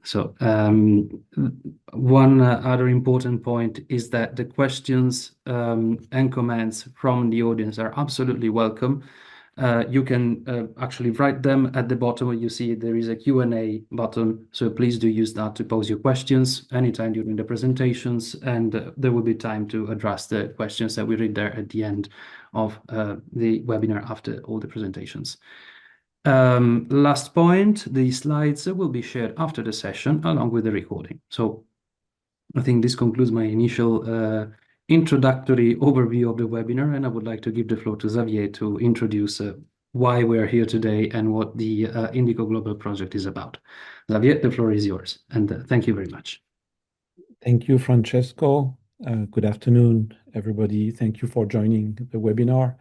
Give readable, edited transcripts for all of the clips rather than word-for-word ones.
So one other important point is that the questions and comments from the audience are absolutely welcome. You can actually write them at the bottom where you see there is a Q&A button. So please do use that to pose your questions anytime during the presentations, and there will be time to address the questions that we read there at the end of the webinar after all the presentations. Last point, the slides will be shared after the session along with the recording. So I think this concludes my initial introductory overview of the webinar, and I would like to give the floor to Xavier to introduce why we're here today and what the InDiCo-Global project is about. Xavier, the floor is yours, and thank you very much. Thank you, Francesco. Good afternoon, everybody. Thank you for joining the webinar.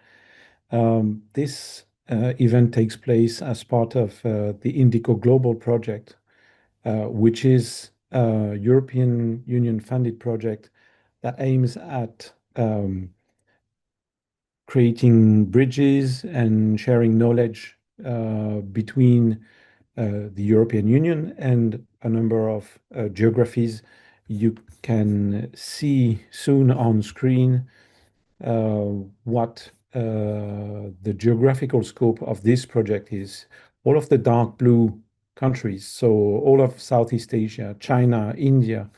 This event takes place as part of the InDiCo-Global project, which is a European Union funded project that aims at creating bridges and sharing knowledge between the European Union and a number of geographies. You can see soon on screen what the geographical scope of this project is. All of the dark blue countries, so all of Southeast Asia, China, India,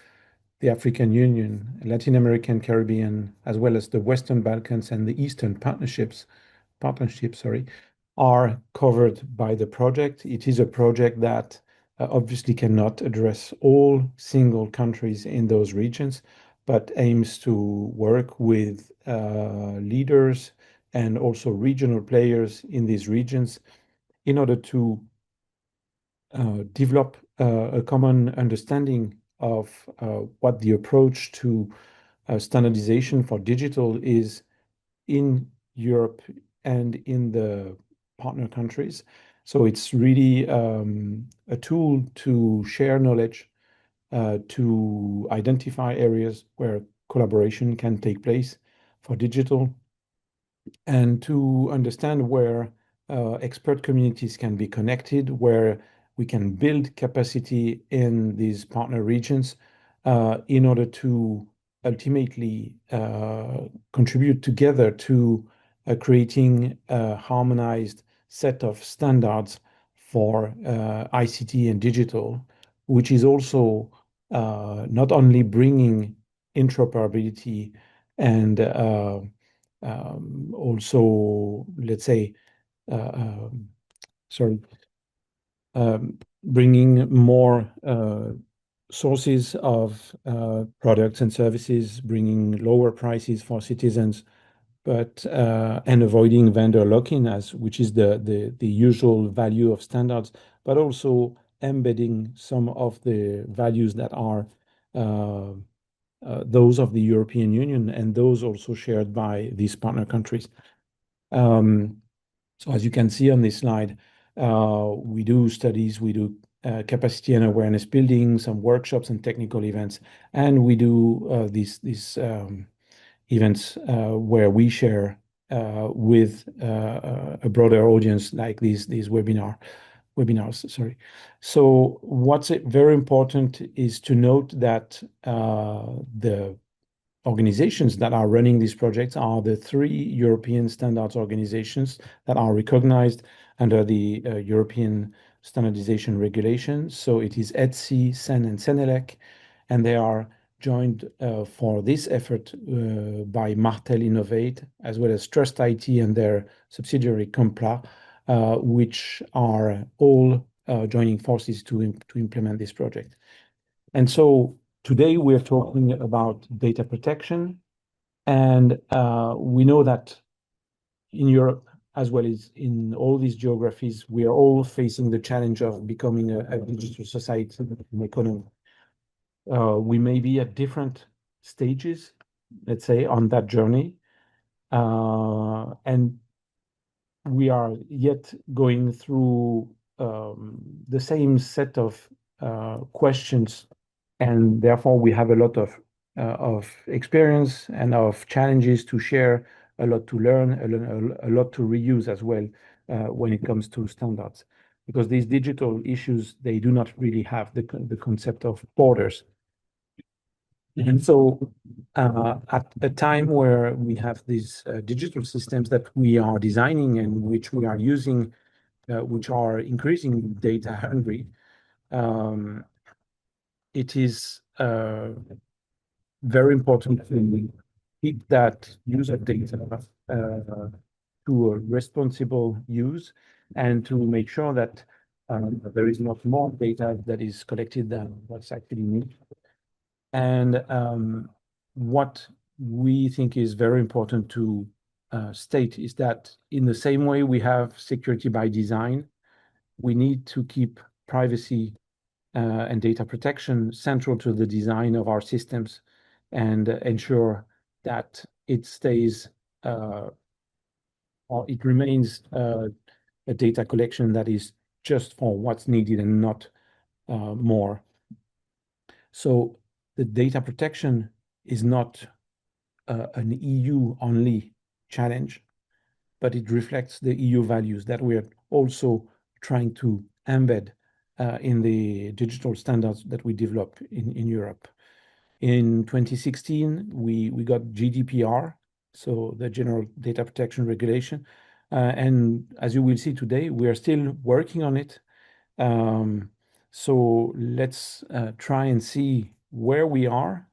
the African Union, Latin American, Caribbean, as well as the Western Balkans and the Eastern partnerships, are covered by the project. It is a project that obviously cannot address all single countries in those regions, but aims to work with leaders and also regional players in these regions in order to develop a common understanding of what the approach to standardization for digital is in Europe and in the partner countries. So it's really a tool to share knowledge, to identify areas where collaboration can take place for digital, and to understand where expert communities can be connected, where we can build capacity in these partner regions in order to ultimately contribute together to creating a harmonized set of standards for ICT and digital, which is also not only bringing interoperability and also, let's say, sorry, bringing more sources of products and services, bringing lower prices for citizens, but and avoiding vendor lock-in, which is the usual value of standards, but also embedding some of the values that are those of the European Union and those also shared by these partner countries. So as you can see on this slide, we do studies, we do capacity and awareness building, some workshops and technical events, and we do these events where we share with a broader audience like these webinars. Sorry. So what's very important is to note that the organizations that are running these projects are the three European standards organizations that are recognized under the European standardization regulations. So it is ETSI, CEN, and CENELEC, and they are joined for this effort by Martel Innovate, as well as Trust IT and their subsidiary Compla, which are all joining forces to implement this project. And so today we're talking about data protection, and we know that in Europe, as well as in all these geographies, we are all facing the challenge of becoming a digital society and economy. We may be at different stages, let's say, on that journey, and we are yet going through the same set of questions, and therefore we have a lot of experience and of challenges to share, a lot to learn, a lot to reuse as well when it comes to standards. because these digital issues, they do not really have the concept of borders. And so at a time where we have these digital systems that we are designing and which we are using, which are increasingly data hungry, it is very important to keep that user data to a responsible use and to make sure that there is not more data that is collected than what's actually needed. And what we think is very important to state is that in the same way we have security by design, we need to keep privacy and data protection central to the design of our systems and ensure that it stays or it remains a data collection that is just for what's needed and not more. So the data protection is not an EU-only challenge, but it reflects the EU values that we are also trying to embed in the digital standards that we develop in Europe. In 2016, we got GDPR, so the General Data Protection Regulation. And as you will see today, we are still working on it. So let's try and see where we are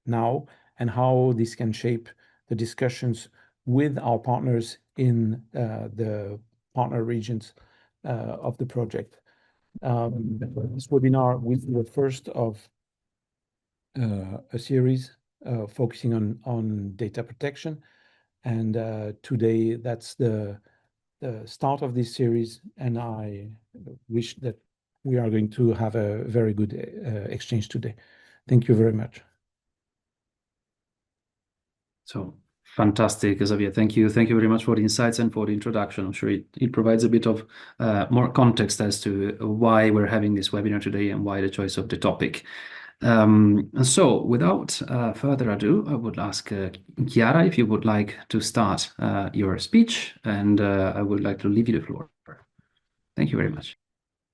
now and how this can shape the discussions with our partners in the partner regions of the project. This webinar will be the first of a series focusing on data protection. And today, that's the start of this series. And I wish that we are going to have a very good exchange today. Thank you very much. So fantastic, Xavier. Thank you. Thank you very much for the insights and for the introduction. I'm sure it provides a bit of more context as to why we're having this webinar today and why the choice of the topic. So without further ado, I would ask Chiara if you would like to start your speech, and I would like to leave you the floor. Thank you very much.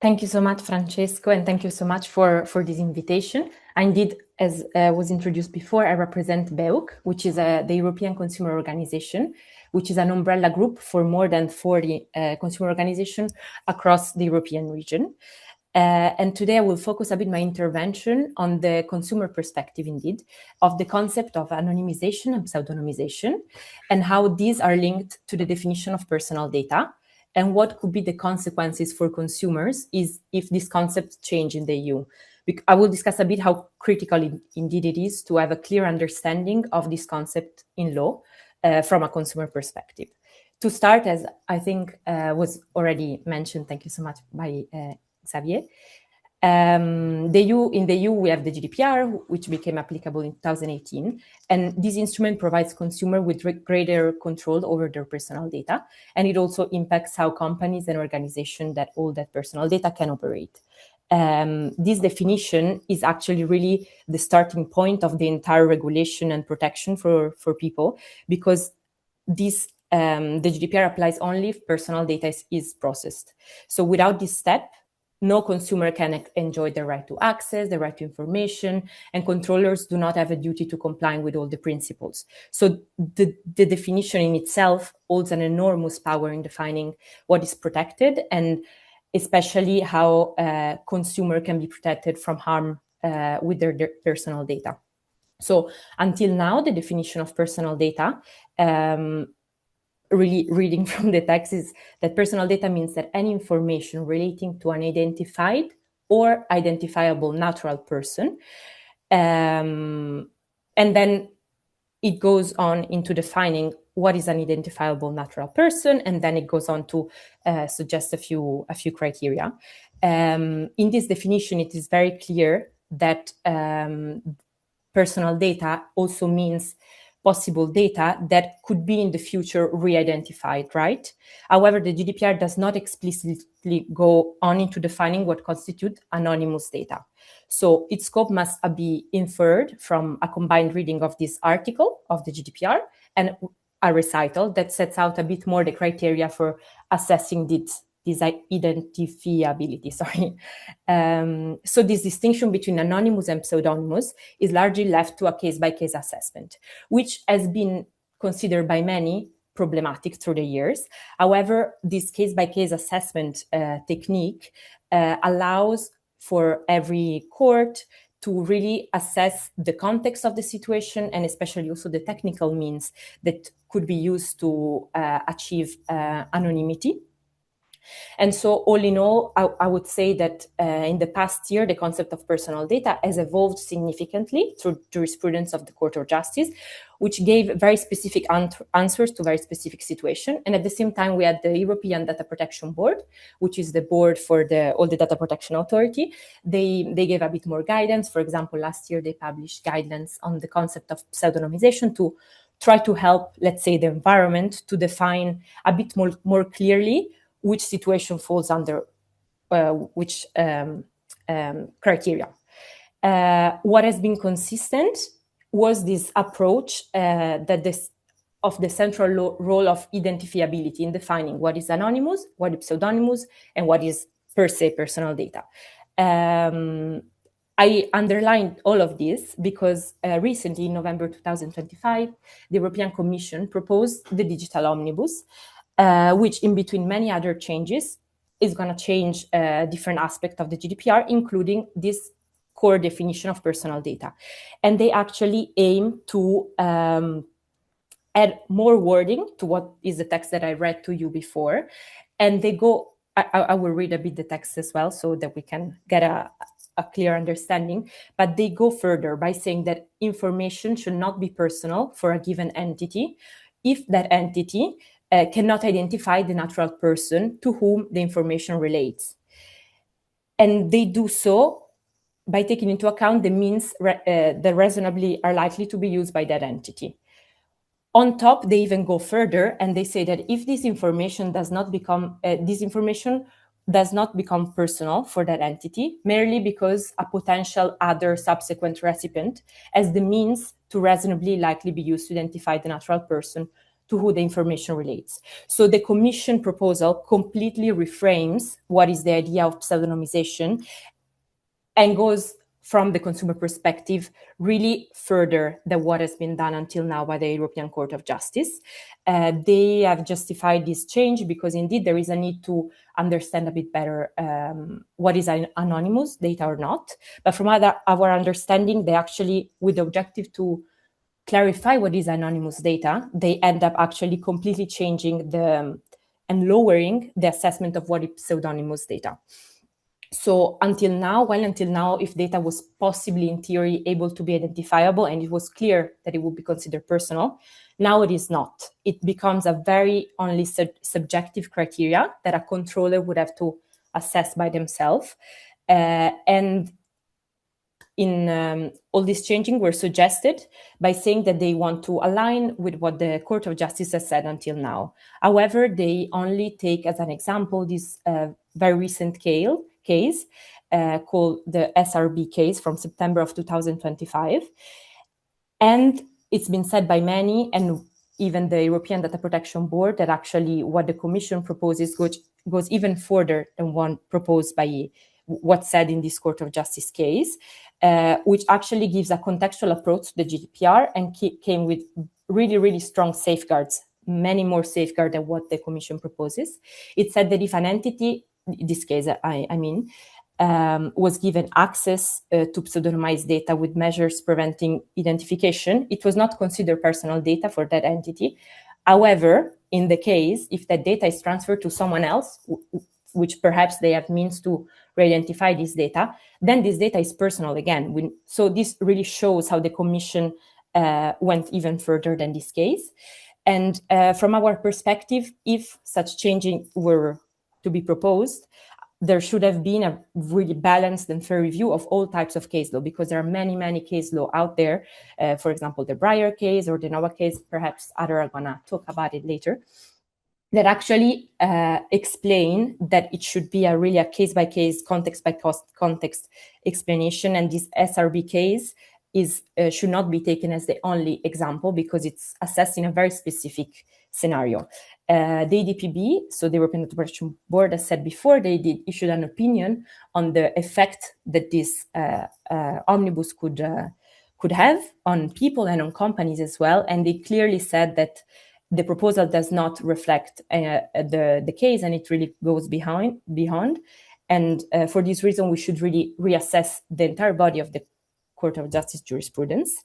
Thank you so much, Francesco, and thank you so much for this invitation. Indeed, as was introduced before, I represent BEUC, which is the European Consumer Organization, which is an umbrella group for more than 40 consumer organizations across the European region. And today I will focus a bit my intervention on the consumer perspective, indeed, of the concept of anonymization and pseudonymization, and how these are linked to the definition of personal data, and what could be the consequences for consumers if these concepts change in the EU. I will discuss a bit how critical indeed it is to have a clear understanding of this concept in law from a consumer perspective. To start, as I think was already mentioned, thank you so much by Xavier. In the EU, we have the GDPR, which became applicable in 2018. And this instrument provides consumers with greater control over their personal data. And it also impacts how companies and organizations that hold that personal data can operate. This definition is actually really the starting point of the entire regulation and protection for people, because this the GDPR applies only if personal data is processed. So without this step, no consumer can enjoy the right to access, the right to information, and controllers do not have a duty to comply with all the principles. So the definition in itself holds an enormous power in defining what is protected, and especially how consumer can be protected from harm with their personal data. So until now, the definition of personal data, really reading from the text, is that personal data means that any information relating to an identified or identifiable natural person. And then it goes on into defining what is an identifiable natural person, and then it goes on to suggest a few criteria. In this definition, it is very clear that personal data also means possible data that could be in the future re-identified, right? However, the GDPR does not explicitly go on into defining what constitutes anonymous data. So its scope must be inferred from a combined reading of this article of the GDPR and a recital that sets out a bit more the criteria for assessing this identifiability, sorry. So this distinction between anonymous and pseudonymous is largely left to a case-by-case assessment, which has been considered by many problematic through the years. However, this case-by-case assessment technique allows for every court to really assess the context of the situation, and especially also the technical means that could be used to achieve anonymity. And so all in all, I would say that in the past year, the concept of personal data has evolved significantly through jurisprudence of the Court of Justice, which gave very specific answers to very specific situations. And at the same time, we had the European Data Protection Board, which is the board for all the data protection authority. They gave a bit more guidance. For example, last year, they published guidelines on the concept of pseudonymization to try to help, let's say, the environment to define a bit more clearly which situation falls under which criteria. What has been consistent was this approach of the central role of identifiability in defining what is anonymous, what is pseudonymous, and what is per se personal data. I underlined all of this because recently, in November 2025, the European Commission proposed the Digital Omnibus, which, in between many other changes, is going to change different aspects of the GDPR, including this core definition of personal data. And they actually aim to add more wording to what is the text that I read to you before. And they go, I will read a bit the text as well so that we can get a clear understanding, but they go further by saying that information should not be personal for a given entity if that entity cannot identify the natural person to whom the information relates. And they do so by taking into account the means that reasonably are likely to be used by that entity. On top, they even go further and they say that if this information does not become personal for that entity, merely because a potential other subsequent recipient has the means to reasonably likely be used to identify the natural person to who the information relates. So the Commission proposal completely reframes what is the idea of pseudonymization and goes from the consumer perspective really further than what has been done until now by the European Court of Justice. They have justified this change because indeed there is a need to understand a bit better what is anonymous data or not. But from our understanding, they actually, with the objective to clarify what is anonymous data, they end up actually completely changing and lowering the assessment of what is pseudonymous data. So until now, if data was possibly in theory able to be identifiable and it was clear that it would be considered personal, now it is not. It becomes a very only subjective criteria that a controller would have to assess by themselves. And in all this changing were suggested by saying that they want to align with what the Court of Justice has said until now. However, they only take as an example this very recent case called the SRB case from September of 2025. And it's been said by many, and even the European Data Protection Board, that actually what the Commission proposes goes even further than one proposed by what's said in this Court of Justice case, which actually gives a contextual approach to the GDPR and came with really, really strong safeguards, many more safeguards than what the Commission proposes. It said that if an entity, in this case, was given access to pseudonymized data with measures preventing identification, it was not considered personal data for that entity. However, in the case, if that data is transferred to someone else, which perhaps they have means to re-identify this data, then this data is personal again. So this really shows how the Commission went even further than this case. And from our perspective, if such changing were to be proposed, there should have been a really balanced and fair review of all types of case law, because there are many, many case law out there. For example, the Breyer case or the Nova case, perhaps others are going to talk about it later, that actually explain that it should be really a case-by-case, context-by-context explanation. And this SRB case should not be taken as the only example, because it's assessed in a very specific scenario. The EDPB, so the European Data Protection Board, as said before, they did issued an opinion on the effect that this omnibus could have on people and on companies as well. And they clearly said that the proposal does not reflect the case, and it really goes beyond. And for this reason, we should really reassess the entire body of the Court of Justice jurisprudence.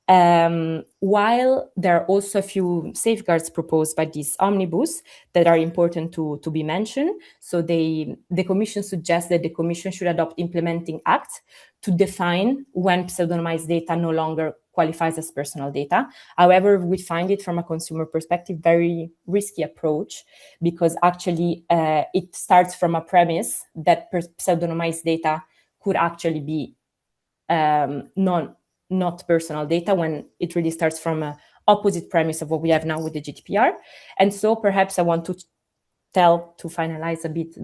While there are also a few safeguards proposed by this omnibus that are important to be mentioned. So the Commission suggests that the Commission should adopt implementing acts to define when pseudonymized data no longer qualifies as personal data. However, we find it from a consumer perspective very risky approach, because actually it starts from a premise that pseudonymized data could actually be not personal data, when it really starts from an opposite premise of what we have now with the GDPR. And so perhaps I want to finalize a bit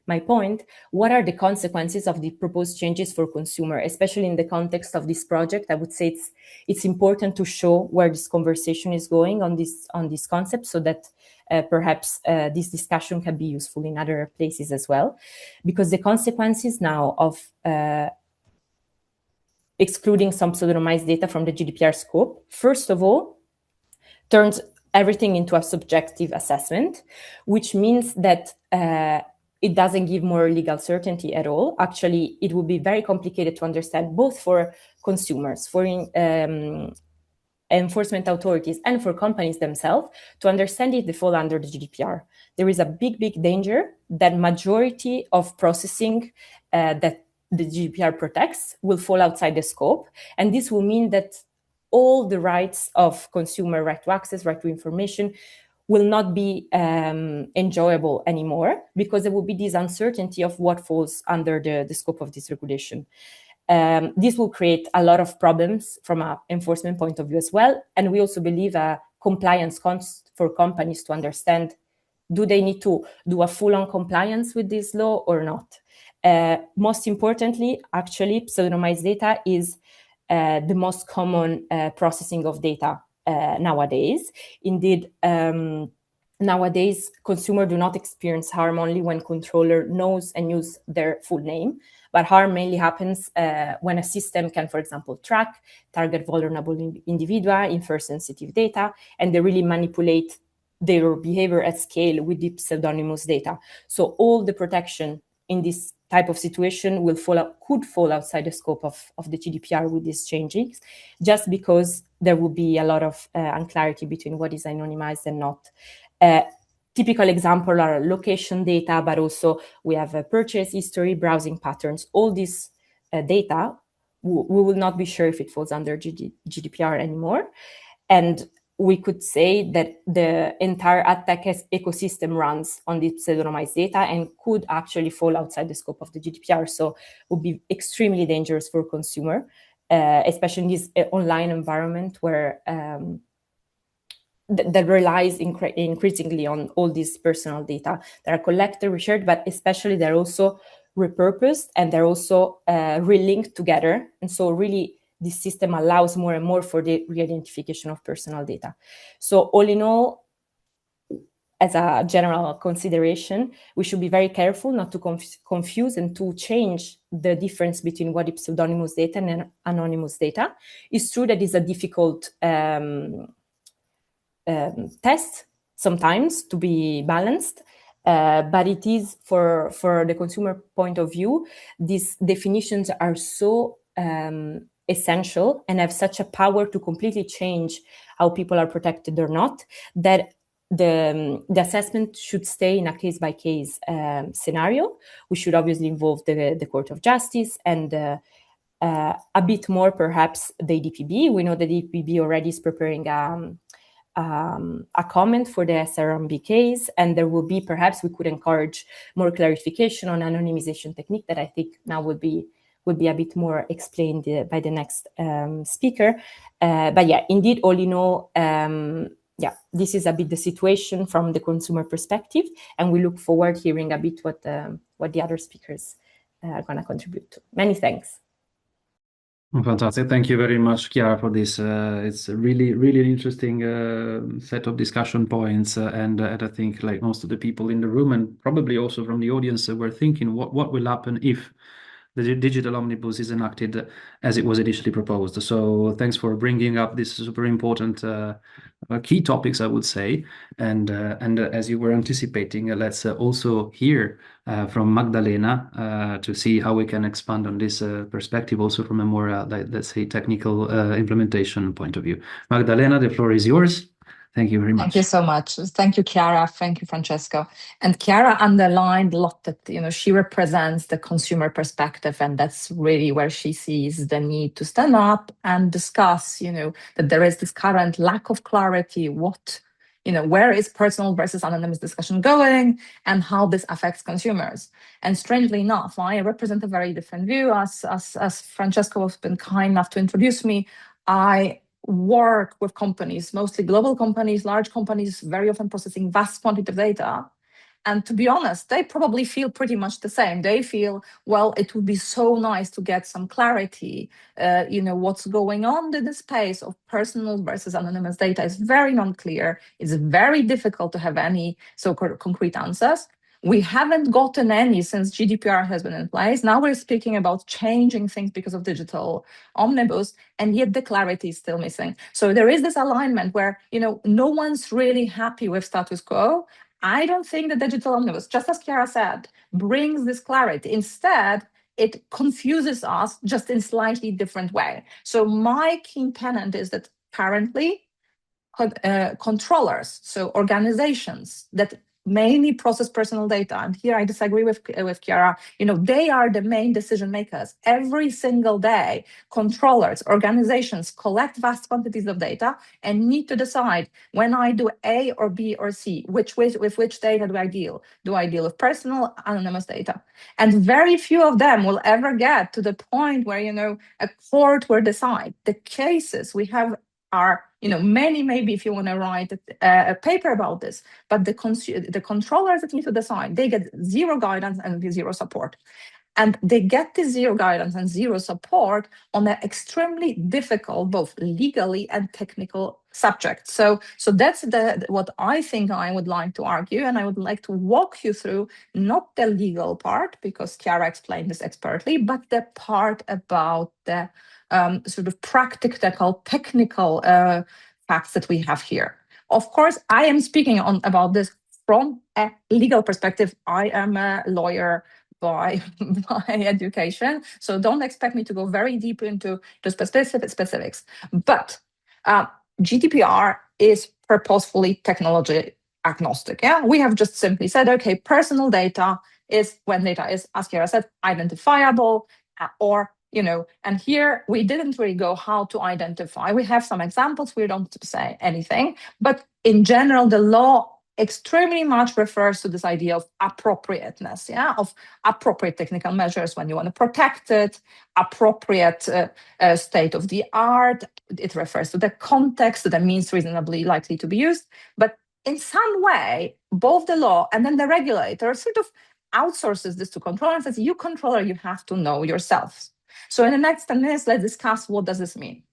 my point, what are the consequences of the proposed changes for consumer, especially in the context of this project? I would say it's important to show where this conversation is going on this concept, so that perhaps this discussion can be useful in other places as well. Because the consequences now of excluding some pseudonymized data from the GDPR scope, first of all, turns everything into a subjective assessment, which means that it doesn't give more legal certainty at all. Actually, it would be very complicated to understand, both for consumers, for enforcement authorities, and for companies themselves, to understand if they fall under the GDPR. There is a big danger that majority of processing that the GDPR protects will fall outside the scope. And this will mean that all the rights of consumer, right to access, right to information, will not be enjoyable anymore, because there will be this uncertainty of what falls under the scope of this regulation. This will create a lot of problems from an enforcement point of view as well. And we also believe a compliance cost for companies to understand, do they need to do a full-on compliance with this law or not? Most importantly, actually, pseudonymized data is the most common processing of data nowadays. Indeed, nowadays, consumers do not experience harm only when controller knows and use their full name, but harm mainly happens when a system can, for example, track, target vulnerable individuals, infer sensitive data, and they really manipulate their behavior at scale with the pseudonymous data. So all the protection in this type of situation could fall outside the scope of the GDPR with these changes, just because there will be a lot of unclarity between what is anonymized and not. Typical examples are location data, but also we have purchase history, browsing patterns. All this data, we will not be sure if it falls under GDPR anymore. And we could say that the entire AdTech ecosystem runs on the pseudonymized data and could actually fall outside the scope of the GDPR. So it would be extremely dangerous for consumer, especially in this online environment where that relies increasingly on all these personal data that are collected, reshared, but especially they're also repurposed and they're also relinked together. And so really, this system allows more and more for the re-identification of personal data. So all in all, as a general consideration, we should be very careful not to confuse and to change the difference between what is pseudonymous data and anonymous data. It's true that it's a difficult test sometimes to be balanced, but it is for the consumer point of view, these definitions are so essential and have such a power to completely change how people are protected or not, that the assessment should stay in a case-by-case scenario. We should obviously involve the Court of Justice and a bit more perhaps the EDPB. We know that the EDPB already is preparing a comment for the SRMB case, and there will be, perhaps we could encourage more clarification on anonymization technique that I think now would be a bit more explained by the next speaker. But yeah, indeed, all in all, this is a bit the situation from the consumer perspective, and we look forward hearing a bit what the other speakers are going to contribute to. Many thanks. Fantastic. Thank you very much, Chiara, for this. It's a really, really interesting set of discussion points. And I think like most of the people in the room and probably also from the audience were thinking what will happen if the digital omnibus is enacted as it was initially proposed. So thanks for bringing up this super important key topics, I would say. And as you were anticipating, let's also hear from Magdalena to see how we can expand on this perspective also from a more, let's say, technical implementation point of view. Magdalena, the floor is yours. Thank you very much. Thank you so much. Thank you, Chiara. Thank you, Francesco. And Chiara underlined a lot that, she represents the consumer perspective, and that's really where she sees the need to stand up and discuss, that there is this current lack of clarity, where is personal versus anonymous discussion going and how this affects consumers. And strangely enough, I represent a very different view. As Francesco has been kind enough to introduce me, I work with companies, mostly global companies, large companies, very often processing vast quantity of data. And to be honest, they probably feel pretty much the same. They feel, well, it would be so nice to get some clarity. What's going on in the space of personal versus anonymous data is very non-clear. It's very difficult to have any so-called concrete answers. We haven't gotten any since GDPR has been in place. Now we're speaking about changing things because of digital omnibus, and yet the clarity is still missing. So there is this alignment where, no one's really happy with status quo. I don't think the digital omnibus, just as Chiara said, brings this clarity. Instead, it confuses us just in slightly different way. So my key tenet is that currently controllers, so organizations that mainly process personal data, and here I disagree with Chiara, they are the main decision makers. Every single day, controllers, organizations collect vast quantities of data and need to decide, when I do A or B or C, with which data do I deal? Do I deal with personal, anonymous data? And very few of them will ever get to the point where, a court will decide. The cases we have are, many, maybe if you want to write a paper about this, but the controllers that need to decide, they get zero guidance and zero support. And they get this zero guidance and zero support on an extremely difficult, both legally and technical subject. So that's what I think I would like to argue, and I would like to walk you through not the legal part, because Chiara explained this expertly, but the part about the sort of practical, technical facts that we have here. Of course, I am speaking about this from a legal perspective. I am a lawyer by education, so don't expect me to go very deep into the specifics. But GDPR is purposefully technology agnostic. Yeah, we have just simply said, okay, personal data is when data is, as Chiara said, identifiable, or and here we didn't really go how to identify. We have some examples. We don't say anything, but in general, the law extremely much refers to this idea of appropriateness, of appropriate technical measures when you want to protect it, appropriate state of the art. It refers to the context that means reasonably likely to be used. But in some way, both the law and then the regulator sort of outsources this to controller and says, you controller, you have to know yourself. So in the next 10 minutes, let's discuss what does this mean.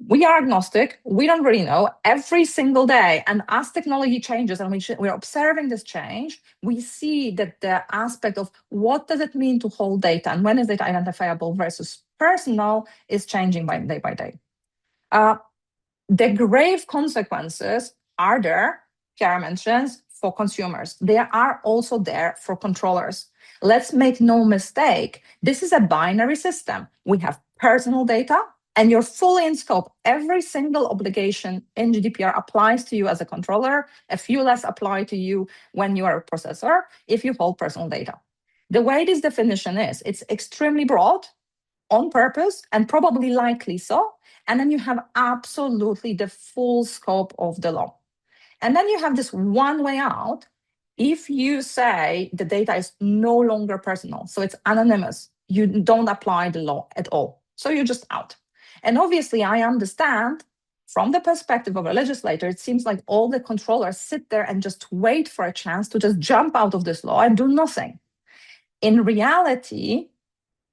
We are agnostic. We don't really know every single day. And as technology changes and we're observing this change, we see that the aspect of what does it mean to hold data and when is data identifiable versus personal is changing day by day. The grave consequences are there, Chiara mentions, for consumers. They are also there for controllers. Let's make no mistake, this is a binary system. We have personal data, and you're fully in scope. Every single obligation in GDPR applies to you as a controller. A few less apply to you when you are a processor if you hold personal data. The way this definition is, it's extremely broad on purpose and probably likely so. And then you have absolutely the full scope of the law. And then you have this one way out. If you say the data is no longer personal, so it's anonymous, you don't apply the law at all. So you're just out. And obviously, I understand from the perspective of a legislator, it seems like all the controllers sit there and just wait for a chance to just jump out of this law and do nothing. In reality,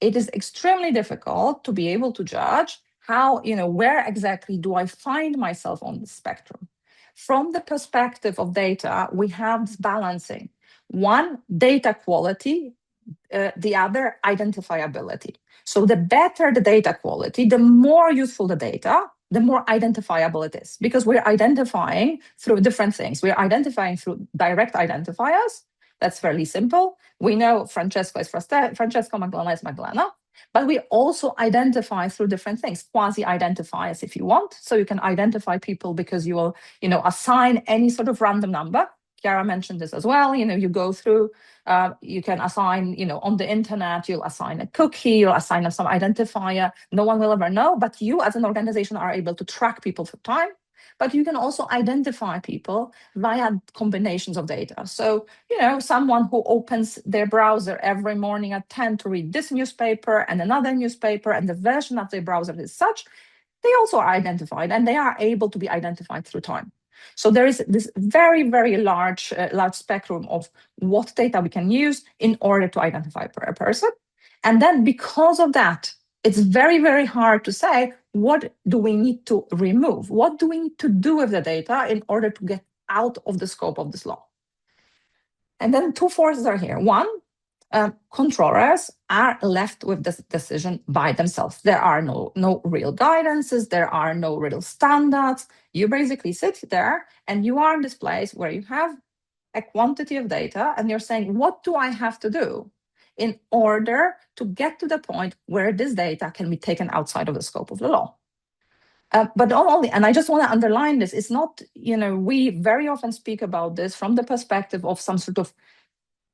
it is extremely difficult to be able to judge how, where exactly do I find myself on the spectrum. From the perspective of data, we have this balancing. One, data quality, the other, identifiability. So the better the data quality, the more useful the data, the more identifiable it is, because we're identifying through different things. We're identifying through direct identifiers. That's fairly simple. We know Francesco is Francesco, Magdalena is Magdalena, but we also identify through different things, quasi-identifiers if you want. So you can identify people because you will, assign any sort of random number. Chiara mentioned this as well. You go through, you can assign, on the internet, you'll assign a cookie, you'll assign some identifier. No one will ever know, but you as an organization are able to track people through time. But you can also identify people via combinations of data. So, someone who opens their browser every morning at 10 to read this newspaper and another newspaper, and the version of their browser is such, they also are identified, and they are able to be identified through time. So there is this very, very large spectrum of what data we can use in order to identify a person. And then because of that, it's very, very hard to say, what do we need to remove? What do we need to do with the data in order to get out of the scope of this law? And then two forces are here. One, controllers are left with this decision by themselves. There are no real guidances. There are no real standards. You basically sit there and you are in this place where you have a quantity of data and you're saying, what do I have to do in order to get to the point where this data can be taken outside of the scope of the law? But not only, and I just want to underline this, it's not, we very often speak about this from the perspective of some sort of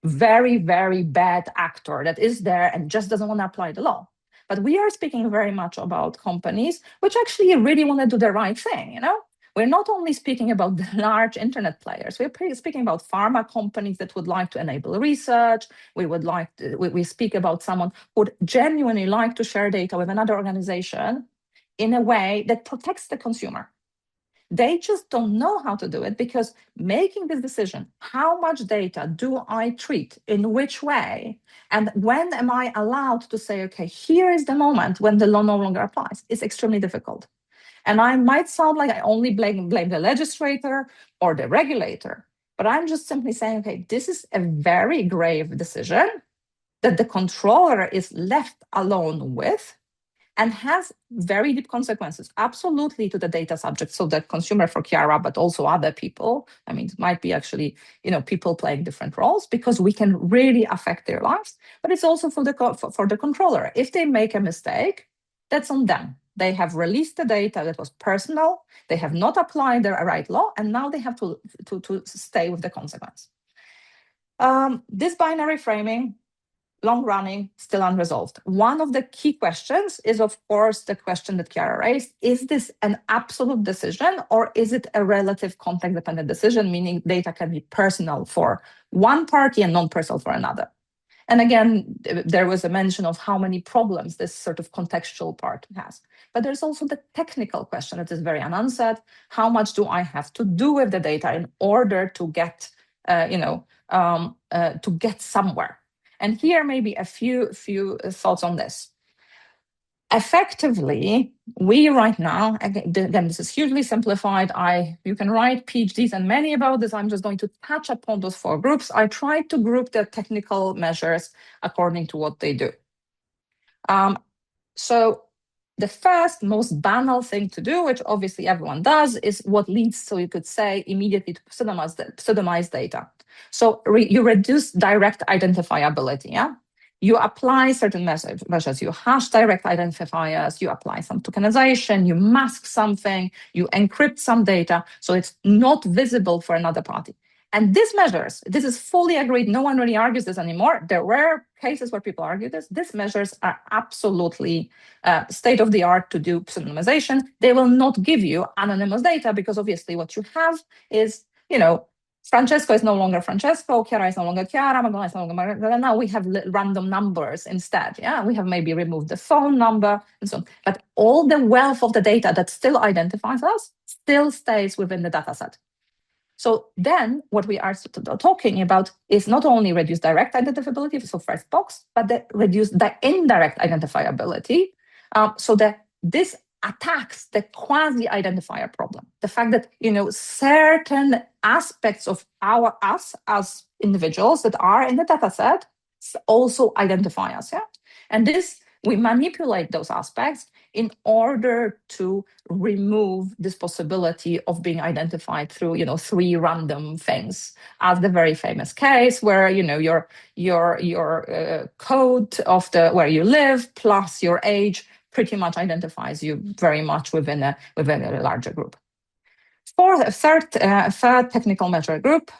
very, very bad actor that is there and just doesn't want to apply the law. But we are speaking very much about companies which actually really want to do the right thing, We're not only speaking about the large internet players, we're speaking about pharma companies that would like to enable research. We speak about someone who would genuinely like to share data with another organization in a way that protects the consumer. They just don't know how to do it, because making this decision, how much data do I treat, in which way, and when am I allowed to say, okay, here is the moment when the law no longer applies, is extremely difficult. And I might sound like I only blame the legislator or the regulator, but I'm just simply saying, okay, this is a very grave decision that the controller is left alone with, and has very deep consequences, absolutely, to the data subject. So the consumer for Chiara, but also other people. I mean, it might be actually, people playing different roles, because we can really affect their lives. But it's also for the controller. If they make a mistake, that's on them. They have released the data that was personal. They have not applied the right law, and now they have to stay with the consequence. This binary framing, long-running, still unresolved. One of the key questions is, of course, the question that Chiara raised. Is this an absolute decision, or is it a relative context-dependent decision, meaning data can be personal for one party and non-personal for another? And again, there was a mention of how many problems this sort of contextual part has. But there's also the technical question that is very unanswered. How much do I have to do with the data in order to get, to get somewhere? And here, maybe a few thoughts on this. Effectively, we right now, again, this is hugely simplified. You can write PhDs and many about this. I'm just going to touch upon those 4 groups. I tried to group the technical measures according to what they do. So the first, most banal thing to do, which obviously everyone does, is what leads, so you could say, immediately to pseudonymized data. So you reduce direct identifiability, yeah? You apply certain measures, you hash direct identifiers, you apply some tokenization, you mask something, you encrypt some data, so it's not visible for another party. And these measures, this is fully agreed, no one really argues this anymore. There were cases where people argue this. These measures are absolutely state-of-the-art to do pseudonymization. They will not give you anonymous data, because obviously what you have is, Francesco is no longer Francesco, Chiara is no longer Chiara, Magdalena is no longer Magdalena. Now we have random numbers instead. Yeah, we have maybe removed the phone number and so on. But all the wealth of the data that still identifies us still stays within the data set. So then what we are talking about is not only reduced direct identifiability, so first box, but the reduced indirect identifiability, so that this attacks the quasi-identifier problem. The fact that, certain aspects of us as individuals that are in the data set also identify us, yeah? And this, we manipulate those aspects in order to remove this possibility of being identified through, 3 random things, as the very famous case where, your code of where you live plus your age pretty much identifies you very much within a larger group. Third technical measure group,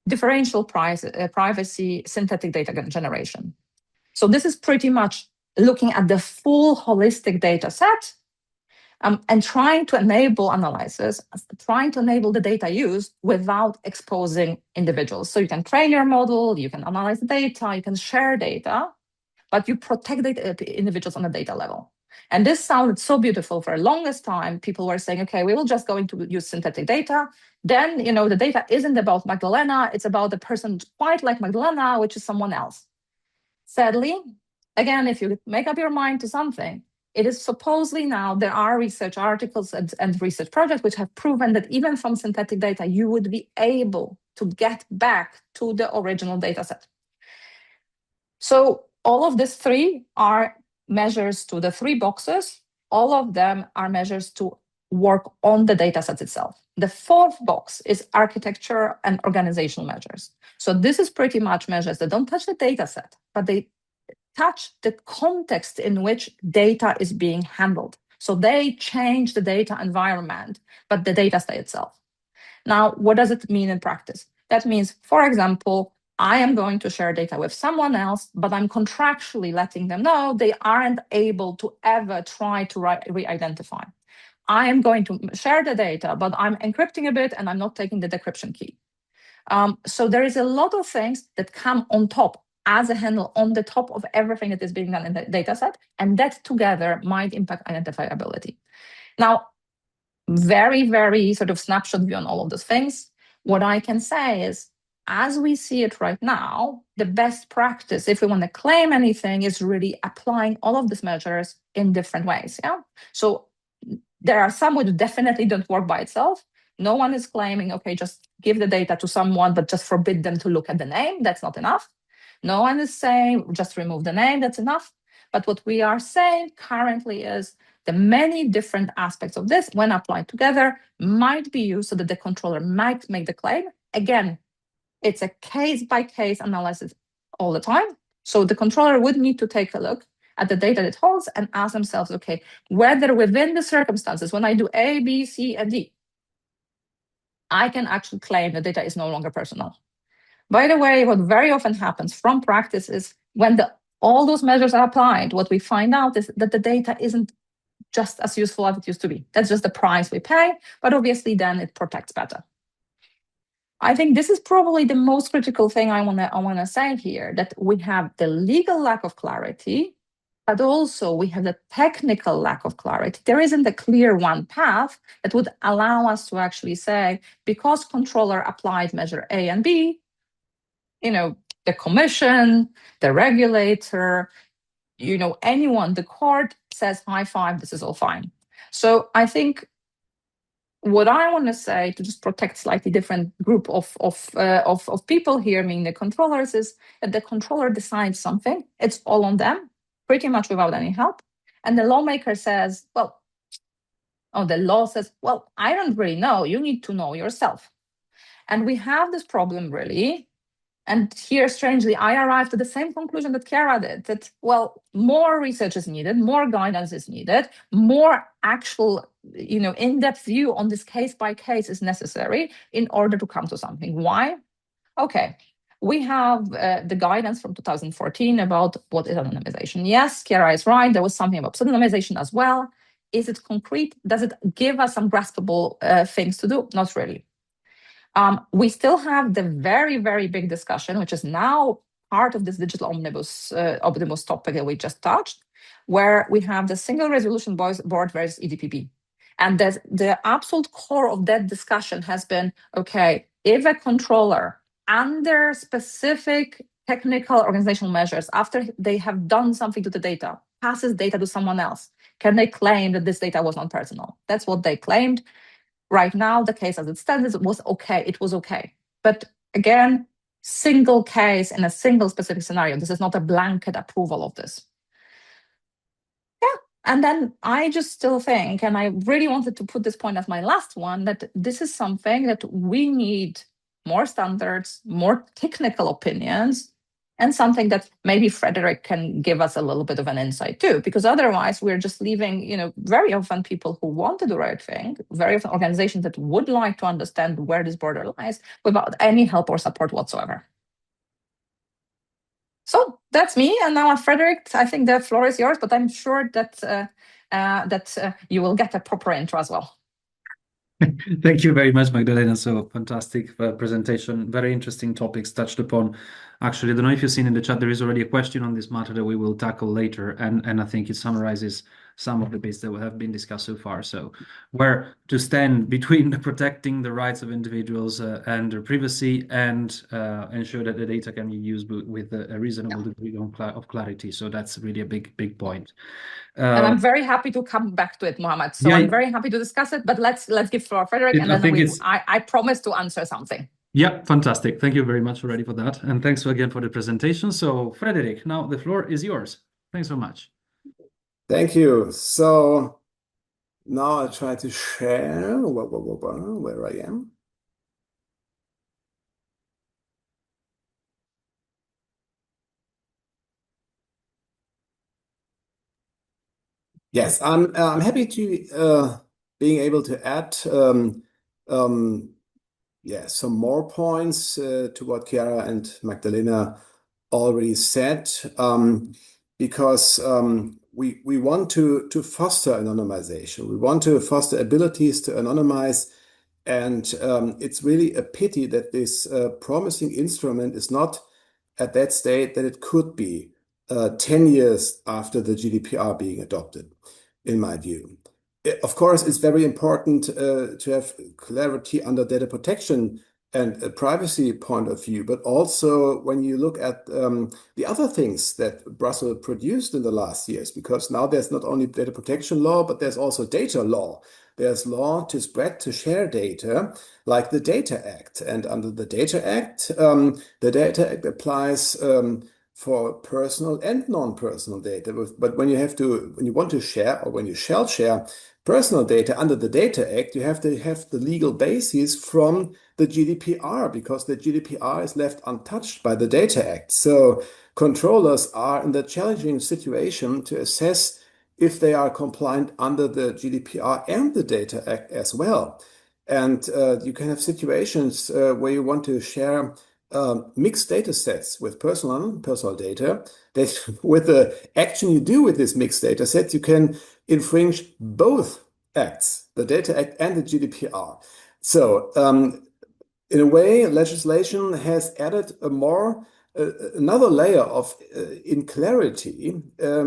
differential privacy synthetic data generation. So this is pretty much looking at the full holistic data set and trying to enable analysis, trying to enable the data use without exposing individuals. So you can train your model, you can analyze the data, you can share data, but you protect individuals on a data level. And this sounded so beautiful for the longest time. People were saying, okay, we will just going to use synthetic data. Then, the data isn't about Magdalena, it's about a person quite like Magdalena, which is someone else. Sadly, again, if you make up your mind to something, it is supposedly now there are research articles and research projects which have proven that even from synthetic data, you would be able to get back to the original data set. So all of these 3 are measures to the 3 boxes. All of them are measures to work on the data set itself. The 4th box is architecture and organizational measures. So this is pretty much measures that don't touch the data set, but they touch the context in which data is being handled. So they change the data environment, but the data stay itself. Now, what does it mean in practice? That means, for example, I am going to share data with someone else, but I'm contractually letting them know they aren't able to ever try to re-identify. I am going to share the data, but I'm encrypting a bit and I'm not taking the decryption key. So there is a lot of things that come on top as a handle on the top of everything that is being done in the data set, and that together might impact identifiability. Now, very, very sort of snapshot view on all of those things. What I can say is, as we see it right now, the best practice, if we want to claim anything, is really applying all of these measures in different ways. Yeah. So there are some which definitely don't work by itself. No one is claiming, okay, just give the data to someone, but just forbid them to look at the name. That's not enough. No one is saying just remove the name. That's enough. But what we are saying currently is the many different aspects of this, when applied together, might be used so that the controller might make the claim. Again, it's a case-by-case analysis all the time. So the controller would need to take a look at the data it holds and ask themselves, okay, whether within the circumstances, when I do A, B, C, and D, I can actually claim the data is no longer personal. By the way, what very often happens from practice is when all those measures are applied, what we find out is that the data isn't just as useful as it used to be. That's just the price we pay, but obviously then it protects better. I think this is probably the most critical thing I wanna say here, that we have the legal lack of clarity, but also we have the technical lack of clarity. There isn't a clear one path that would allow us to actually say, because controller applied measure A and B, the commission, the regulator, anyone, the court says high five, this is all fine. So I think what I want to say, to just protect slightly different group of people here, meaning the controllers, is that the controller decides something, it's all on them, pretty much without any help. And the lawmaker says, the law says, well, I don't really know, you need to know yourself. And we have this problem really. And here, strangely, I arrived at the same conclusion that Chiara did, that, well, more research is needed, more guidance is needed, more actual, in-depth view on this case by case is necessary in order to come to something. Why? Okay, we have the guidance from 2014 about what is anonymization. Yes, Chiara is right, there was something about pseudonymization as well. Is it concrete? Does it give us some graspable things to do? Not really. We still have the very, very big discussion, which is now part of this digital omnibus topic that we just touched, where we have the single resolution board versus EDPB. And the absolute core of that discussion has been, okay, if a controller, under specific technical organizational measures, after they have done something to the data, passes data to someone else, can they claim that this data was non-personal? That's what they claimed. Right now, the case as it stands, it was okay. It was okay. But again, single case in a single specific scenario. This is not a blanket approval of this. Yeah. And then I just still think, and I really wanted to put this point as my last one, that this is something that we need more standards, more technical opinions, and something that maybe Frederick can give us a little bit of an insight too, because otherwise we're just leaving, very often people who want to do the right thing, very often organizations that would like to understand where this border lies without any help or support whatsoever. So that's me. And now, Frederick, I think the floor is yours, but I'm sure that you will get a proper intro as well. Thank you very much, Magdalena. So fantastic presentation. Very interesting topics touched upon. Actually, I don't know if you've seen in the chat, there is already a question on this matter that we will tackle later. And I think it summarizes some of the bits that have been discussed so far. So where to stand between protecting the rights of individuals and their privacy and ensure that the data can be used with a reasonable degree of clarity. So that's really a big point. And I'm very happy to come back to it, Mohammed. So I'm very happy to discuss it, but let's give floor to Frederick, and then I promise to answer something. Yeah, fantastic. Thank you very much already for that. And thanks again for the presentation. So Frederick, now the floor is yours. Thanks so much. Thank you. So now I'll try to share where I am. Yes, I'm happy to being able to add some more points to what Chiara and Magdalena already said, because we want to foster anonymization. We want to foster abilities to anonymize, and it's really a pity that this promising instrument is not at that state that it could be 10 years after the GDPR being adopted, in my view. Of course, it's very important to have clarity under data protection and a privacy point of view, but also when you look at the other things that Brussels produced in the last years, because now there's not only data protection law, but there's also data law. There's law to spread, to share data, like the Data Act. And under the Data Act, the Data Act applies for personal and non-personal data. But when you want to share, or when you shall share personal data under the Data Act, you have to have the legal basis from the GDPR, because the GDPR is left untouched by the Data Act. So controllers are in the challenging situation to assess if they are compliant under the GDPR and the Data Act as well. And you can have situations where you want to share mixed data sets with personal and non-personal data, that with the action you do with this mixed data set, you can infringe both acts, the Data Act and the GDPR. So in a way, legislation has added another layer of inclarity,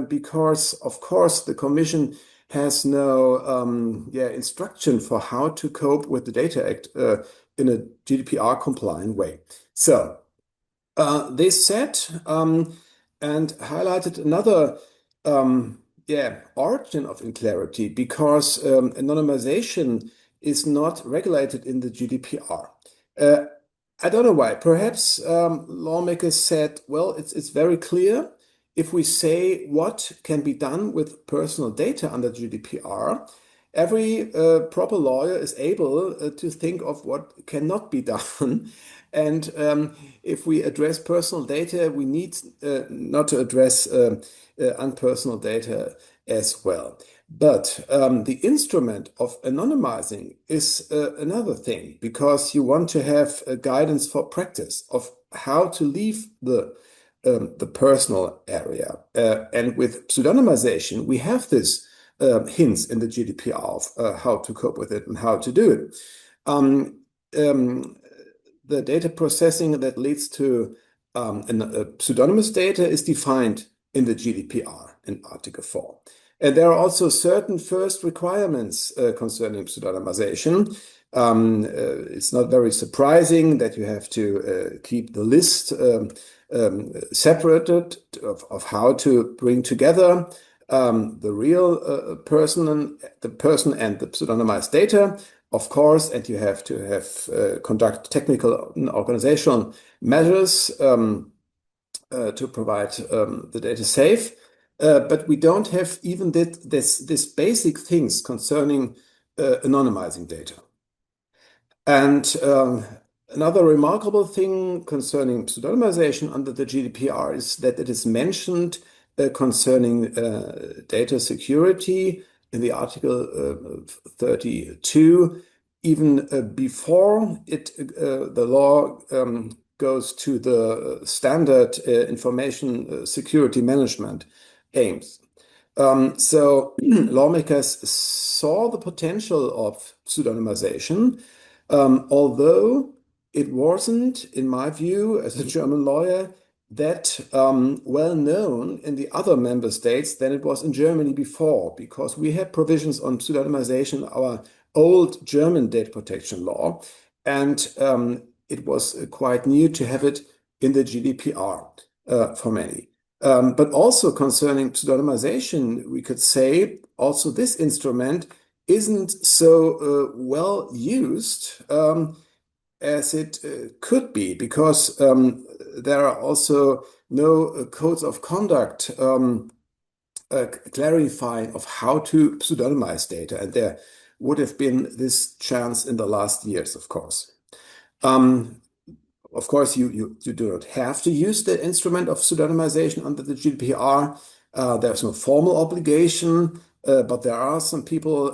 because of course the Commission has no instruction for how to cope with the Data Act in a GDPR compliant way. So this said, and highlighted another origin of inclarity, because anonymization is not regulated in the GDPR. I don't know why. Perhaps lawmakers said, well, it's very clear. If we say what can be done with personal data under GDPR, every proper lawyer is able to think of what cannot be done. And if we address personal data, we need not to address unpersonal data as well. But the instrument of anonymizing is another thing, because you want to have a guidance for practice of how to leave the personal area. And with pseudonymization, we have this hints in the GDPR of how to cope with it and how to do it. The data processing that leads to pseudonymous data is defined in the GDPR in Article 4. And there are also certain first requirements concerning pseudonymization. It's not very surprising that you have to keep the list separated of how to bring together the real person and the pseudonymized data, of course, and you have to conduct technical and organizational measures to provide the data safe. But we don't have even this basic things concerning anonymizing data. And another remarkable thing concerning pseudonymization under the GDPR is that it is mentioned concerning data security in the Article 32, even before the law goes to the standard information security management aims. So lawmakers saw the potential of pseudonymization, although it wasn't, in my view, as a German lawyer, that well known in the other member states than it was in Germany before, because we had provisions on pseudonymization in our old German data protection law, and it was quite new to have it in the GDPR for many. But also concerning pseudonymization, we could say also this instrument isn't so well used as it could be, because there are also no codes of conduct clarifying of how to pseudonymize data, and there would have been this chance in the last years, of course. Of course, you do not have to use the instrument of pseudonymization under the GDPR. There's no formal obligation, but there are some people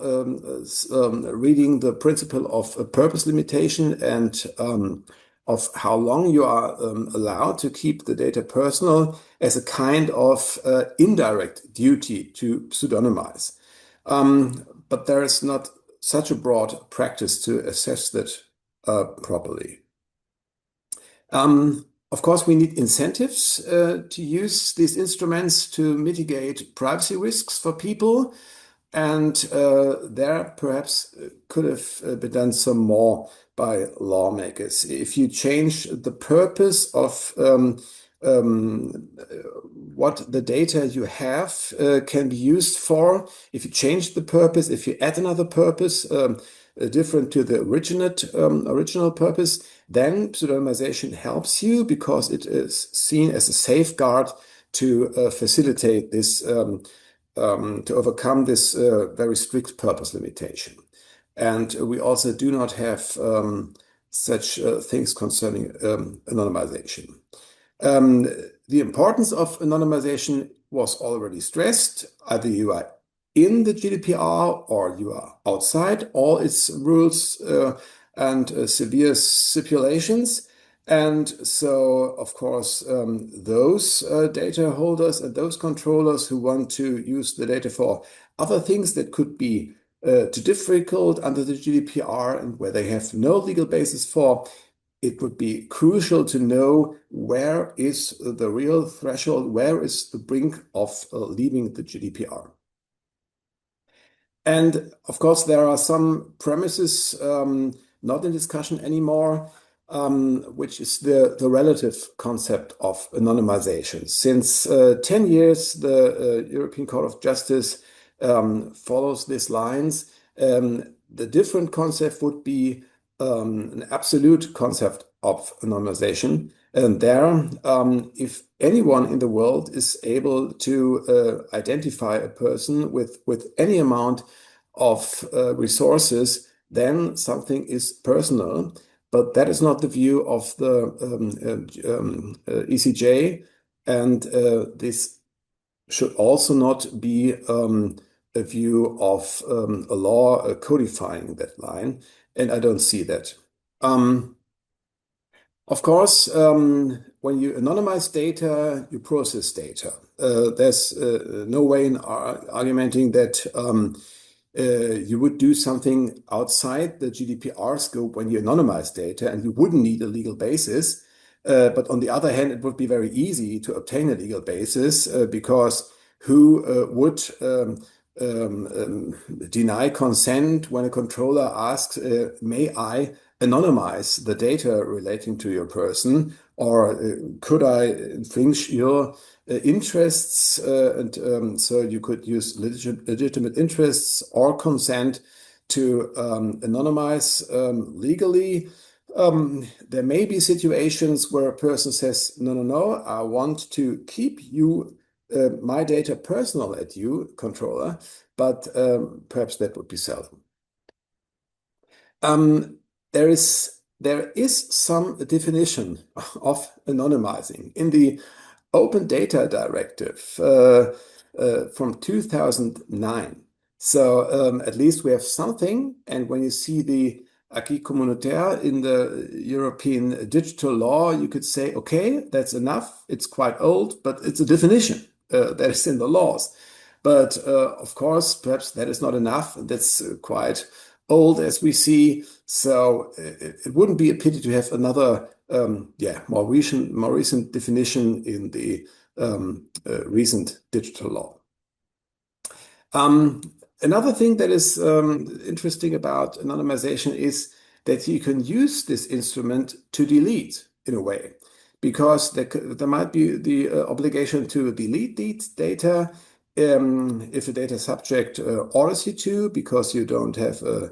reading the principle of purpose limitation and of how long you are allowed to keep the data personal as a kind of indirect duty to pseudonymize. But there is not such a broad practice to assess that properly. Of course, we need incentives to use these instruments to mitigate privacy risks for people, and there perhaps could have been done some more by lawmakers. If you change the purpose of what the data you have can be used for, if you change the purpose, if you add another purpose different to the original purpose, then pseudonymization helps you because it is seen as a safeguard to facilitate this, to overcome this very strict purpose limitation. And we also do not have such things concerning anonymization. The importance of anonymization was already stressed. Either you are in the GDPR or you are outside all its rules and severe stipulations. And so, of course, those data holders and those controllers who want to use the data for other things that could be too difficult under the GDPR and where they have no legal basis for, it would be crucial to know where is the real threshold, where is the brink of leaving the GDPR. And of course, there are some premises not in discussion anymore, which is the relative concept of anonymization. Since 10 years, the European Court of Justice follows these lines. The different concept would be an absolute concept of anonymization. And there, if anyone in the world is able to identify a person with any amount of resources, then something is personal. But that is not the view of the ECJ, and this should also not be a view of a law codifying that line, and I don't see that. Of course, when you anonymize data, you process data. There's no way in argumenting that you would do something outside the GDPR scope when you anonymize data, and you wouldn't need a legal basis. But on the other hand, it would be very easy to obtain a legal basis because who would deny consent when a controller asks, may I anonymize the data relating to your person, or could I infringe your interests? So you could use legitimate interests or consent to anonymize legally. There may be situations where a person says, no, I want to keep my data personal at you, controller, but perhaps that would be seldom. There is some definition of anonymizing in the Open Data Directive from 2009. So at least we have something, and when you see the acquis communautaire in the European digital law, you could say, okay, that's enough. It's quite old, but it's a definition that is in the laws. But of course, perhaps that is not enough. That's quite old, as we see. So it wouldn't be a pity to have another, more recent definition in the recent digital law. Another thing that is interesting about anonymization is that you can use this instrument to delete in a way, because there might be the obligation to delete these data if a data subject orders you to, because you don't have a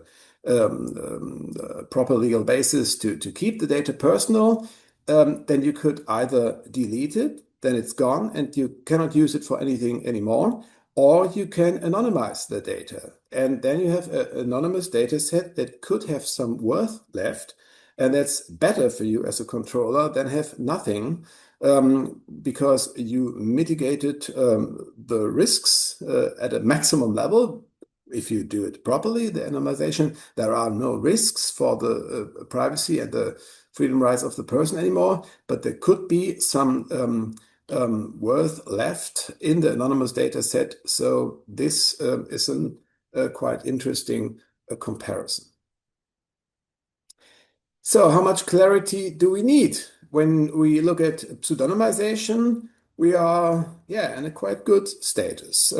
proper legal basis to keep the data personal. Then you could either delete it, then it's gone and you cannot use it for anything anymore, or you can anonymize the data. And then you have an anonymous data set that could have some worth left. And that's better for you as a controller than have nothing, because you mitigated the risks at a maximum level. If you do it properly, the anonymization, there are no risks for the privacy and the freedom rights of the person anymore, but there could be some worth left in the anonymous data set. So this is a quite interesting comparison. So how much clarity do we need? When we look at pseudonymization, we are in a quite good status.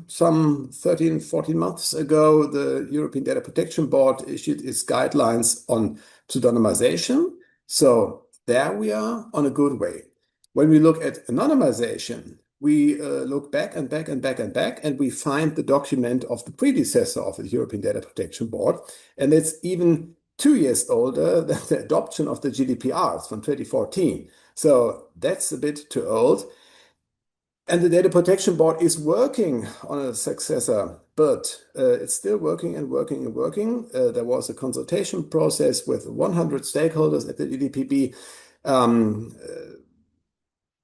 Some 13, 14 months ago, the European Data Protection Board issued its guidelines on pseudonymization. So there we are on a good way. When we look at anonymization, we look back and back and back and back, and we find the document of the predecessor of the European Data Protection Board. And it's even 2 years older than the adoption of the GDPR. It's from 2014. So that's a bit too old. And the Data Protection Board is working on a successor, but it's still working and working and working. There was a consultation process with 100 stakeholders at the EDPB.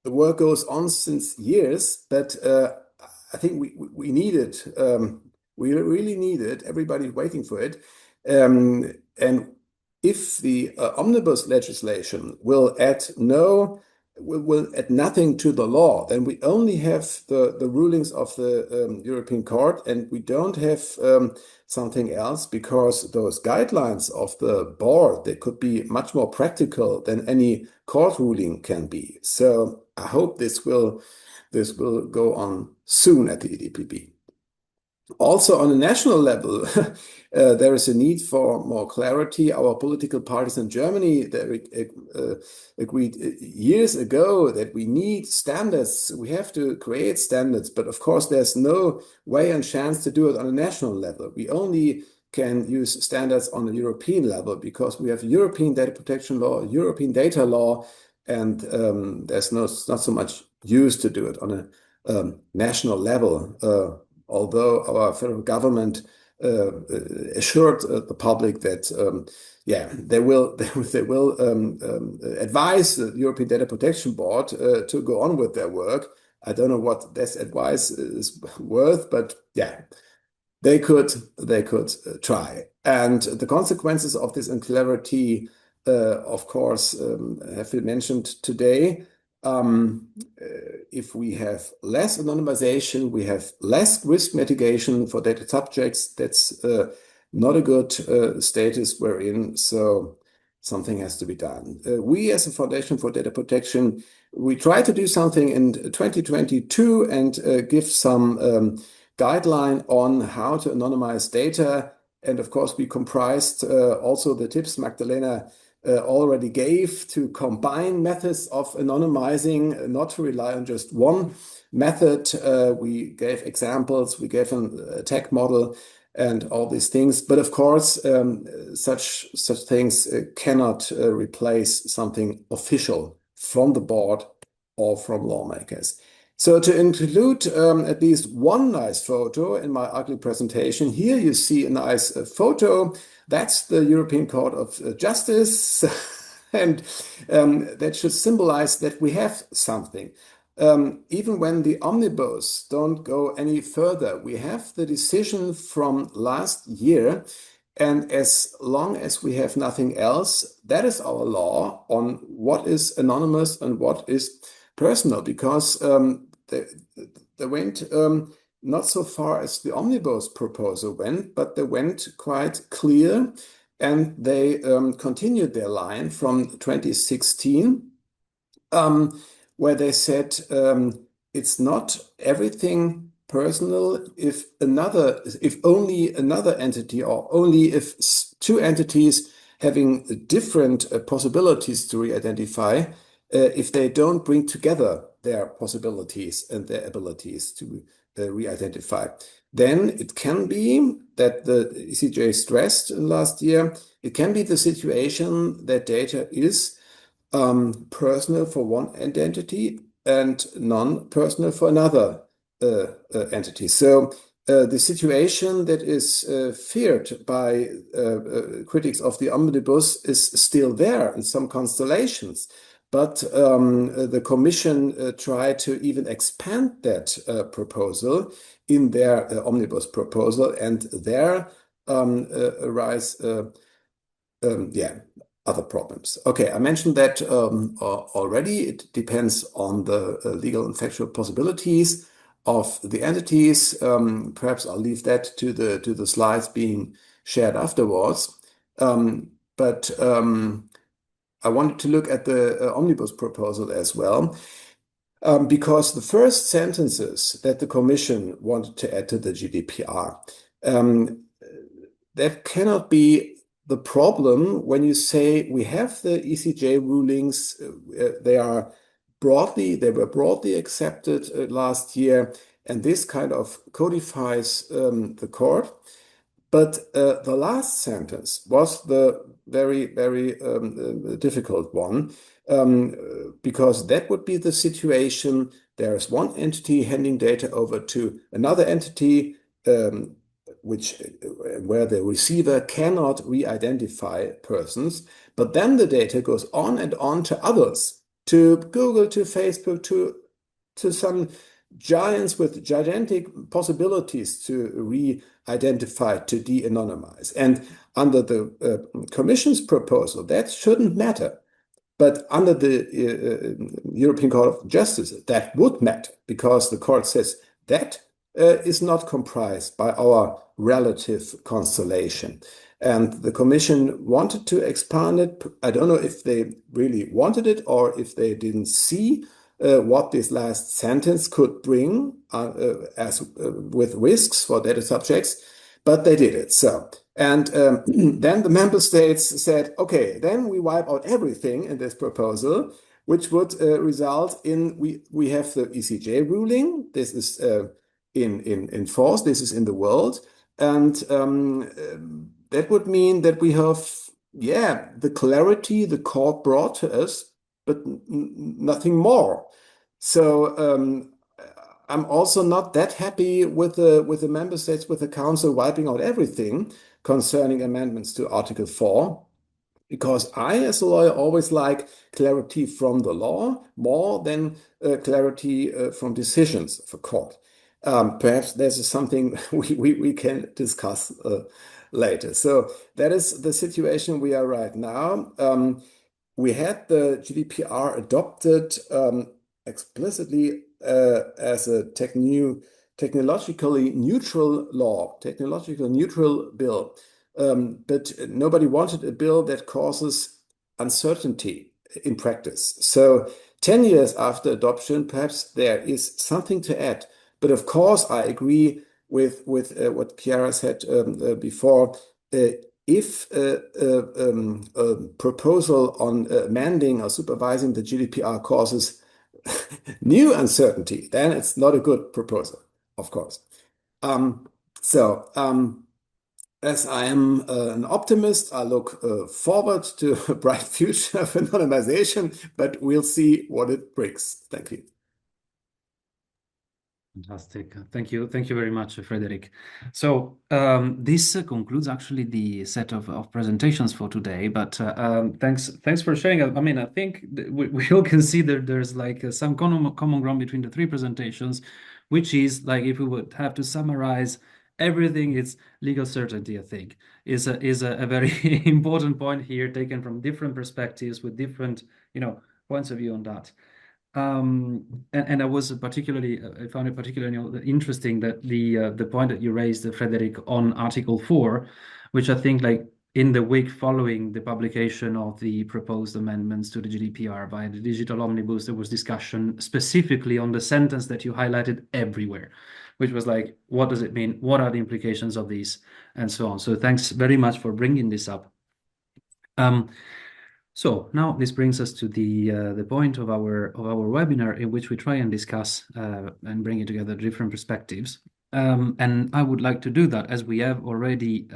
The work goes on since years, but I think we need it. We really need it. Everybody's waiting for it. And if the omnibus legislation will add nothing to the law, then we only have the rulings of the European Court, and we don't have something else, because those guidelines of the board, they could be much more practical than any court ruling can be. So I hope this will go on soon at the EDPB. Also, on a national level, there is a need for more clarity. Our political parties in Germany agreed years ago that we need standards. We have to create standards, but of course, there's no way and chance to do it on a national level. We only can use standards on a European level, because we have European data protection law, European data law, and there's not so much use to do it on a national level. Although our federal government assured the public that they will advise the European Data Protection Board to go on with their work. I don't know what this advice is worth, but they could try. And the consequences of this unclarity, of course, have been mentioned today. If we have less anonymization, we have less risk mitigation for data subjects. That's not a good status we're in. So something has to be done. We, as a Foundation for Data Protection, we tried to do something in 2022 and give some guideline on how to anonymize data. And of course, we comprised also the tips Magdalena already gave to combine methods of anonymizing, not to rely on just one method. We gave examples, we gave a tag model and all these things. But of course, such things cannot replace something official from the board or from lawmakers. So to include at least one nice photo in my ugly presentation, here you see a nice photo. That's the European Court of Justice. And that should symbolize that we have something. Even when the omnibus don't go any further, we have the decision from last year. And as long as we have nothing else, that is our law on what is anonymous and what is personal, because they went not so far as the omnibus proposal went, but they went quite clear, and they continued their line from 2016, where they said it's not everything personal if only another entity, or only if two entities having different possibilities to re-identify, if they don't bring together their possibilities and their abilities to re-identify. Then it can be that the ECJ stressed last year, it can be the situation that data is personal for one identity and non-personal for another entity. So the situation that is feared by critics of the omnibus is still there in some constellations. But the Commission tried to even expand that proposal in their omnibus proposal, and there arise other problems. Okay, I mentioned that already. It depends on the legal and factual possibilities of the entities. Perhaps I'll leave that to the slides being shared afterwards. But I wanted to look at the omnibus proposal as well, because the first sentences that the Commission wanted to add to the GDPR, that cannot be the problem when you say we have the ECJ rulings. They were broadly accepted last year, and this kind of codifies the court. But the last sentence was the very, very difficult one, because that would be the situation. There is one entity handing data over to another entity, where the receiver cannot re-identify persons, but then the data goes on and on to others, to Google, to Facebook, to some giants with gigantic possibilities to re-identify, to de-anonymize. And under the Commission's proposal, that shouldn't matter. But under the European Court of Justice, that would matter, because the court says that is not comprised by our relative constellation. And the Commission wanted to expand it. I don't know if they really wanted it or if they didn't see what this last sentence could bring with risks for data subjects, but they did it. So, and then the member states said, okay, then we wipe out everything in this proposal, which would result in we have the ECJ ruling. This is in force. This is in the world, and that would mean that we have the clarity the court brought to us, but nothing more. So I'm also not that happy with the member states, with the council wiping out everything concerning amendments to Article 4, because I, as a lawyer, always like clarity from the law more than clarity from decisions of a court. Perhaps this is something we can discuss later. So that is the situation we are right now. We had the GDPR adopted explicitly as a technologically neutral law, technologically neutral bill. But nobody wanted a bill that causes uncertainty in practice. So 10 years after adoption, perhaps there is something to add. But of course, I agree with what Chiara said before. If a proposal on amending or supervising the GDPR causes new uncertainty, then it's not a good proposal, of course. As I am an optimist, I look forward to a bright future of anonymization, but we'll see what it brings. Thank you. Fantastic. Thank you. Thank you very much, Frederick. So this concludes actually the set of presentations for today. But thanks for sharing. I mean, I think we all can see that there's like some common ground between the three presentations, which is like if we would have to summarize everything, it's legal certainty. I think is a very important point here, taken from different perspectives with different points of view on that. And I was particularly, I found it particularly interesting that the point that you raised, Frederick, on Article 4, which I think like in the week following the publication of the proposed amendments to the GDPR by the Digital Omnibus, there was discussion specifically on the sentence that you highlighted everywhere, which was like, what does it mean? What are the implications of these? And so on. So thanks very much for bringing this up. So now this brings us to the point of our webinar, in which we try and discuss and bring together different perspectives. And I would like to do that, as we have already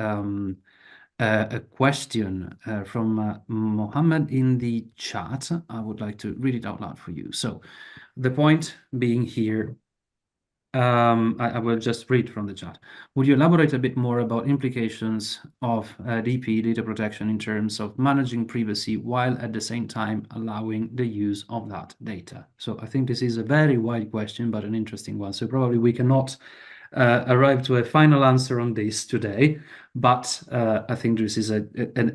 a question from Mohammed in the chat. I would like to read it out loud for you. So the point being here, I will just read from the chat. Would you elaborate a bit more about implications of DP, data protection, in terms of managing privacy while at the same time allowing the use of that data? So I think this is a very wide question, but an interesting one. So probably we cannot arrive to a final answer on this today, but I think this is a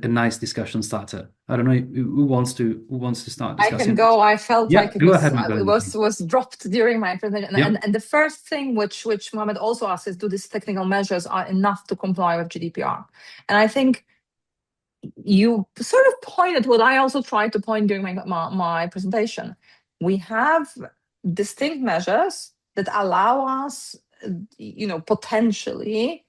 nice discussion starter. I don't know who wants to start discussing. I can go. I felt like it was dropped during my presentation. Yeah. And the first thing which Mohammed also asked is, do these technical measures are enough to comply with GDPR? And I think you sort of pointed what I also tried to point during my presentation. We have distinct measures that allow us, potentially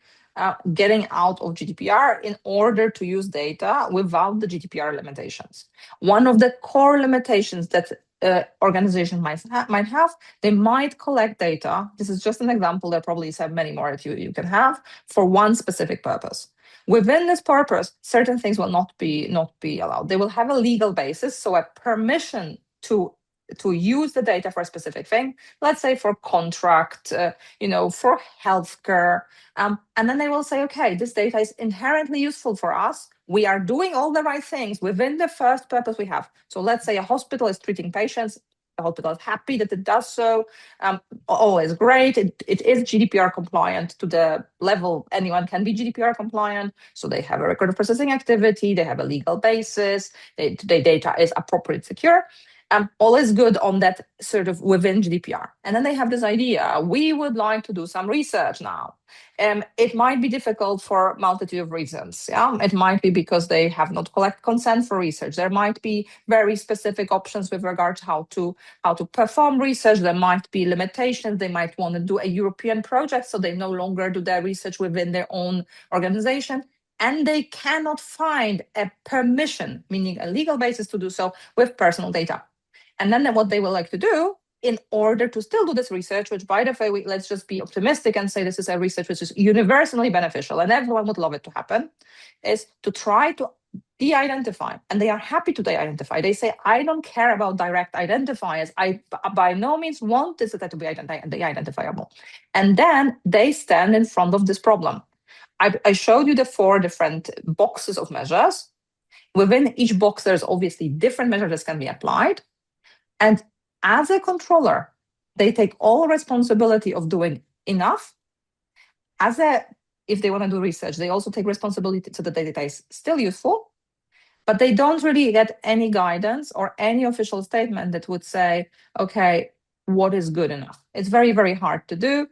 getting out of GDPR in order to use data without the GDPR limitations. One of the core limitations that organizations might have, they might collect data. This is just an example. There probably is many more that you can have for one specific purpose. Within this purpose, certain things will not be allowed. They will have a legal basis, so a permission to use the data for a specific thing, let's say for contract, for healthcare. And then they will say, okay, this data is inherently useful for us. We are doing all the right things within the first purpose we have. So let's say a hospital is treating patients. The hospital is happy that it does so. All is great. It is GDPR compliant to the level anyone can be GDPR compliant. So they have a record of processing activity. They have a legal basis. The data is appropriate, secure. All is good on that sort of within GDPR. And then they have this idea, we would like to do some research now. It might be difficult for a multitude of reasons. Yeah, it might be because they have not collected consent for research. There might be very specific options with regard to how to perform research. There might be limitations. They might want to do a European project, so they no longer do their research within their own organization. And they cannot find a permission, meaning a legal basis to do so with personal data. And then what they would like to do in order to still do this research, which, by the way, let's just be optimistic and say this is a research which is universally beneficial and everyone would love it to happen, is to try to de-identify. And they are happy to de-identify. They say, I don't care about direct identifiers. I by no means want this data to be de-identifiable. And then they stand in front of this problem. I showed you the 4 different boxes of measures. Within each box, there's obviously different measures that can be applied. And as a controller, they take all responsibility of doing enough. If they want to do research, they also take responsibility so that the data is still useful, but they don't really get any guidance or any official statement that would say, okay, what is good enough? It's very, very hard to do,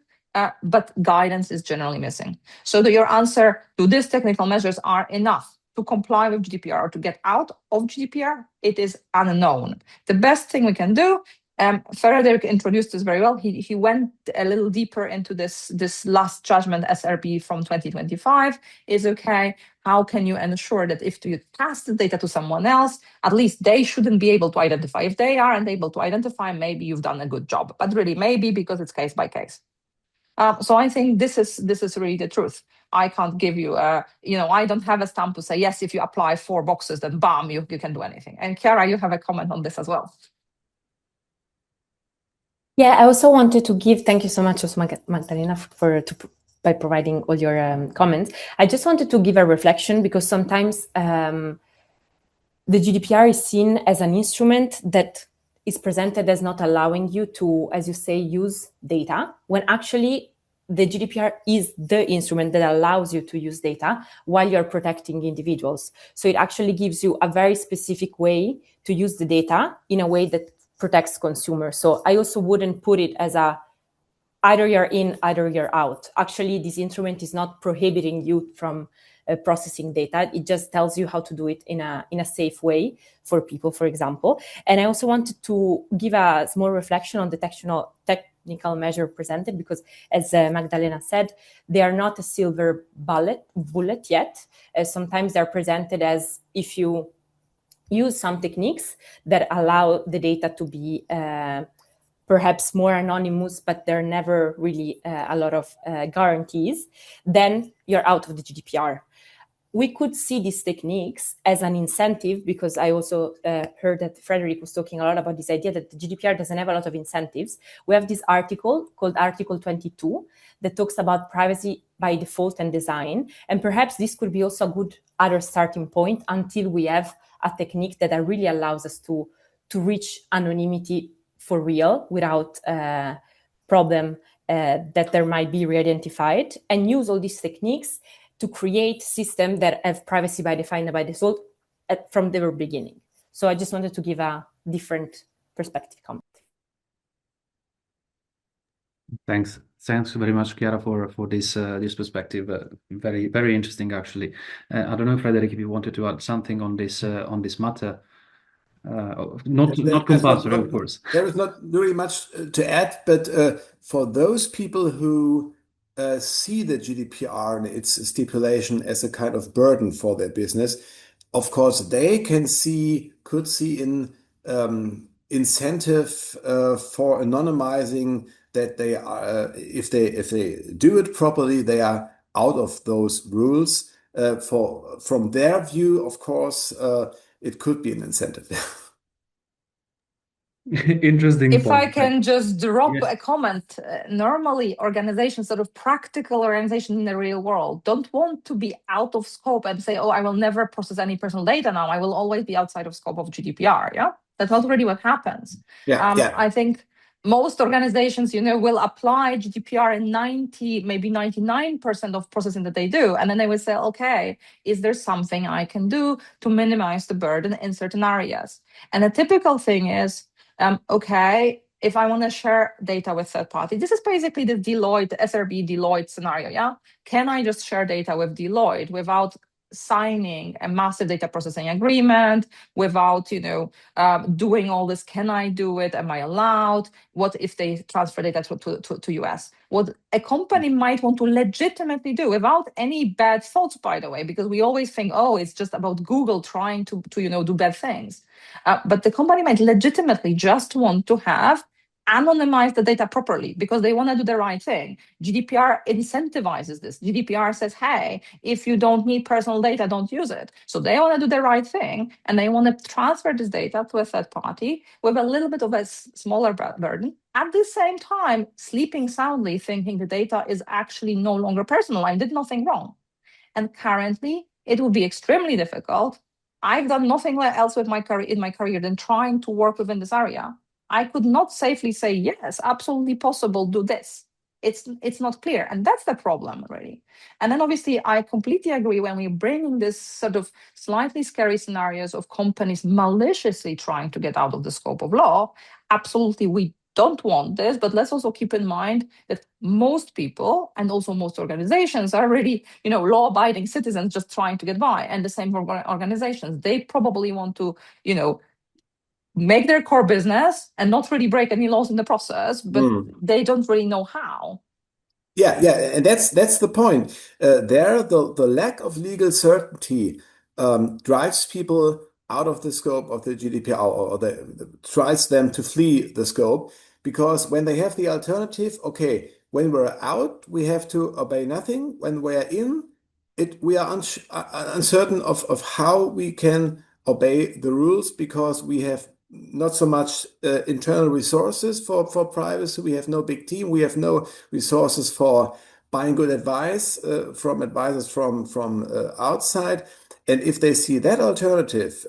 but guidance is generally missing. So your answer to these technical measures are enough. to comply with GDPR or to get out of GDPR, it is unknown. The best thing we can do, Frederick introduced this very well. He went a little deeper into this last judgment SRB from 2025 is okay. How can you ensure that if you pass the data to someone else, at least they shouldn't be able to identify? If they aren't able to identify, maybe you've done a good job, but really maybe because it's case by case. So I think this is really the truth. I can't give you I don't have a stamp to say, yes, if you apply 4 boxes, then bam, you can do anything. And Chiara, you have a comment on this as well. Yeah, I also wanted to give, thank you so much, Magdalena, by providing all your comments. I just wanted to give a reflection because sometimes the GDPR is seen as an instrument that is presented as not allowing you to, as you say, use data, when actually the GDPR is the instrument that allows you to use data while you're protecting individuals. So it actually gives you a very specific way to use the data in a way that protects consumers. So I also wouldn't put it as either you're in, either you're out. Actually, this instrument is not prohibiting you from processing data. It just tells you how to do it in a safe way for people, for example. And I also wanted to give a small reflection on the technical measure presented, because as Magdalena said, they are not a silver bullet yet. Sometimes they're presented as if you use some techniques that allow the data to be perhaps more anonymous, but there are never really a lot of guarantees, then you're out of the GDPR. We could see these techniques as an incentive, because I also heard that Frederick was talking a lot about this idea that the GDPR doesn't have a lot of incentives. We have this article called Article 22 that talks about privacy by default and design. And perhaps this could be also a good other starting point until we have a technique that really allows us to reach anonymity for real without problem that there might be re-identified, and use all these techniques to create systems that have privacy by default and by default from the very beginning. So I just wanted to give a different perspective comment. Thanks very much, Chiara, for this perspective. Very, very interesting, actually. I don't know, Frederick, if you wanted to add something on this matter. Not compulsory, of course. There is not really much to add, but for those people who see the GDPR and its stipulation as a kind of burden for their business, of course, they could see in incentive for anonymizing that they are, if they do it properly, they are out of those rules. From their view, of course, it could be an incentive. Interesting If point. I can just drop a comment, normally organizations, sort of practical organizations in the real world, don't want to be out of scope and say, oh, I will never process any personal data now. I will always be outside of scope of GDPR. Yeah, that's not really what happens. I think most organizations, will apply GDPR in 90, maybe 99% of processing that they do. And then they will say, okay, is there something I can do to minimize the burden in certain areas? And a typical thing is, okay, if I want to share data with third party, this is basically the SRB Deloitte scenario, yeah? Can I just share data with Deloitte without signing a massive data processing agreement, without, doing all this? Can I do it? Am I allowed? What if they transfer data to US? What a company might want to legitimately do without any bad thoughts, by the way, because we always think, oh, it's just about Google trying to do bad things. But the company might legitimately just want to have anonymize the data properly because they want to do the right thing. GDPR incentivizes this. GDPR says, hey, if you don't need personal data, don't use it. So they want to do the right thing, and they want to transfer this data to a third party with a little bit of a smaller burden. At the same time, sleeping soundly, thinking the data is actually no longer personal. I did nothing wrong. And currently, it would be extremely difficult. I've done nothing else with my career than trying to work within this area. I could not safely say, yes, absolutely possible, do this. It's not clear. And that's the problem, really. And then obviously, I completely agree when we bring in this sort of slightly scary scenarios of companies maliciously trying to get out of the scope of law. Absolutely, we don't want this, but let's also keep in mind that most people and also most organizations are really, law-abiding citizens just trying to get by. And the same for organizations. They probably want to, make their core business and not really break any laws in the process, but they don't really know how. Yeah, and that's the point. The lack of legal certainty drives people out of the scope of the GDPR, or tries them to flee the scope, because when they have the alternative, okay, when we're out, we have to obey nothing. When we're in, we are uncertain of how we can obey the rules, because we have not so much internal resources for privacy. We have no big team. We have no resources for buying good advice from advisors from outside. And if they see that alternative,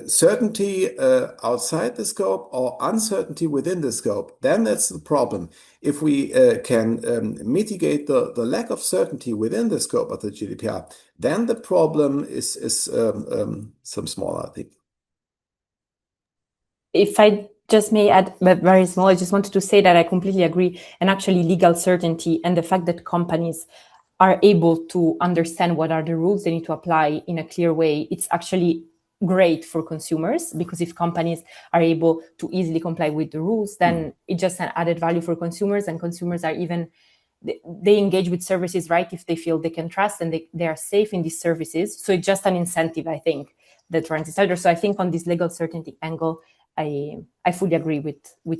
certainty outside the scope or uncertainty within the scope, then that's the problem. If we can mitigate the lack of certainty within the scope of the GDPR, then the problem is some smaller, I think. If I just may add, but very small, I just wanted to say that I completely agree. And actually legal certainty and the fact that companies are able to understand what are the rules they need to apply in a clear way, it's actually great for consumers, because if companies are able to easily comply with the rules, then it's just an added value for consumers, and consumers are they engage with services, right, if they feel they can trust and they are safe in these services. So it's just an incentive, I think, that runs inside. So I think on this legal certainty angle, I fully agree with you.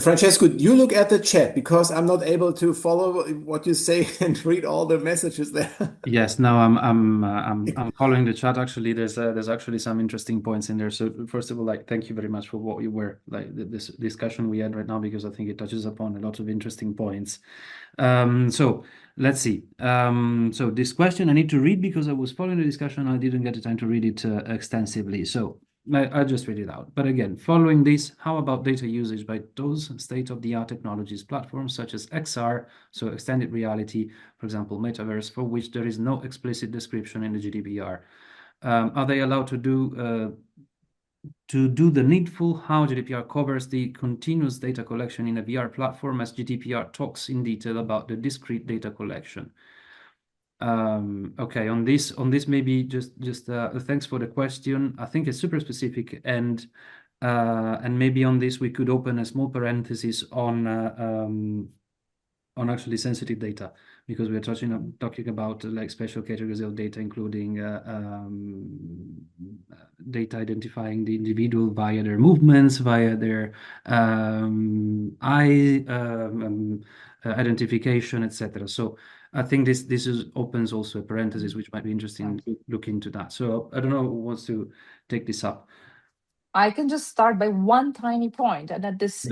Francesco, you look at the chat, because I'm not able to follow what you say and read all the messages there. Yes, no, I'm following the chat. Actually, there's actually some interesting points in there. So first of all, thank you very much for what you were this discussion we had right now, because I think it touches upon a lot of interesting points. So let's see. So this question I need to read because I was following the discussion. I didn't get the time to read it extensively. So I'll just read it out. But again, following this, how about data usage by those state-of-the-art technologies platforms such as XR, so extended reality, for example, metaverse, for which there is no explicit description in the GDPR? Are they allowed to do the needful? How GDPR covers the continuous data collection in a VR platform, as GDPR talks in detail about the discrete data collection? Okay, on this maybe just thanks for the question. I think it's super specific, and maybe on this we could open a small parenthesis on actually sensitive data, because we're talking about special categories of data, including data identifying the individual via their movements, via their eye identification, etc. So I think this opens also a parenthesis, which might be interesting to look into that. So I don't know who wants to take this up. I can just start by one tiny point, and that this,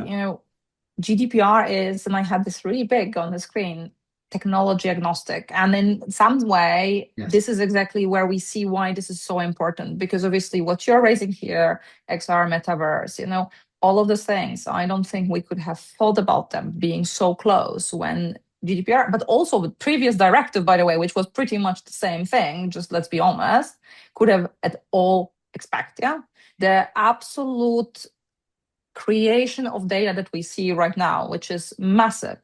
GDPR is, and I had this really big on the screen, technology agnostic. And in some way, this is exactly where we see why this is so important, because obviously what you're raising here, XR, metaverse, all of those things, I don't think we could have thought about them being so close when GDPR, but also the previous directive, by the way, which was pretty much the same thing, just let's be honest, could have at all expect, the absolute creation of data that we see right now, which is massive,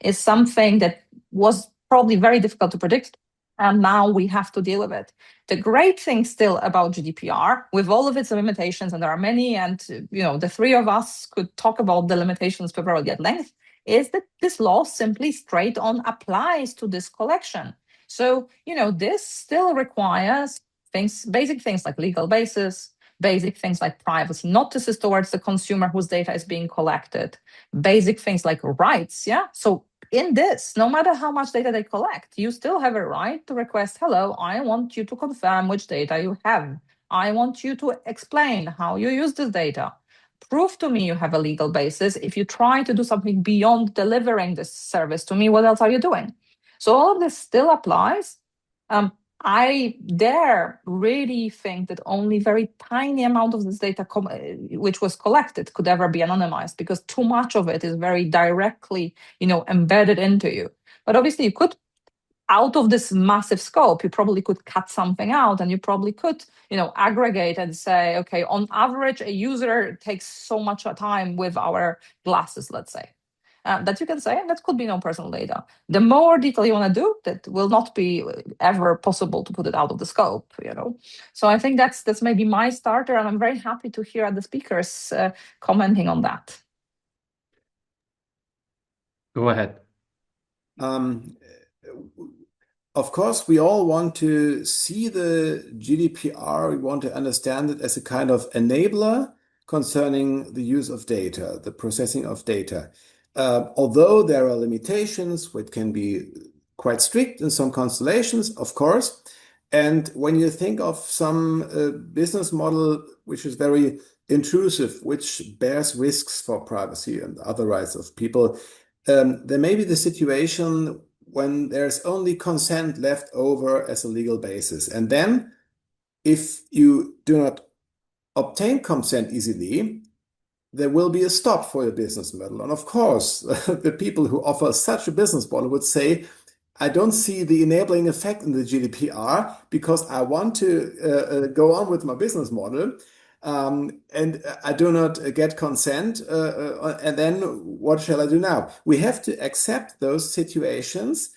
is something that was probably very difficult to predict. And now we have to deal with it. The great thing still about GDPR, with all of its limitations, and there are many, and the three of us could talk about the limitations probably at length, is that this law simply straight on applies to this collection. So, this still requires basic things like legal basis, basic things like privacy notices towards the consumer whose data is being collected, basic things like rights, So in this, no matter how much data they collect, you still have a right to request, hello, I want you to confirm which data you have. I want you to explain how you use this data. Prove to me you have a legal basis. If you try to do something beyond delivering this service to me, what else are you doing? So all of this still applies. I dare really think that only very tiny amount of this data which was collected could ever be anonymized, because too much of it is very directly, embedded into you. But obviously you could out of this massive scope, you probably could cut something out, and you probably could, aggregate and say, okay, on average, a user takes so much time with our glasses, let's say. That you can say, and that could be no personal data. The more detail you want to do, that will not be ever possible to put it out of the scope, So I think that's maybe my starter, and I'm very happy to hear the speakers commenting on that. Go ahead. Of course, we all want to see the GDPR. We want to understand it as a kind of enabler concerning the use of data, the processing of data. Although there are limitations, which can be quite strict in some constellations, of course. And when you think of some business model which is very intrusive, which bears risks for privacy and other rights of people, there may be the situation when there's only consent left over as a legal basis. And then if you do not obtain consent easily, there will be a stop for your business model. And of course, the people who offer such a business model would say, I don't see the enabling effect in the GDPR because I want to go on with my business model. And I do not get consent, and then what shall I do now? We have to accept those situations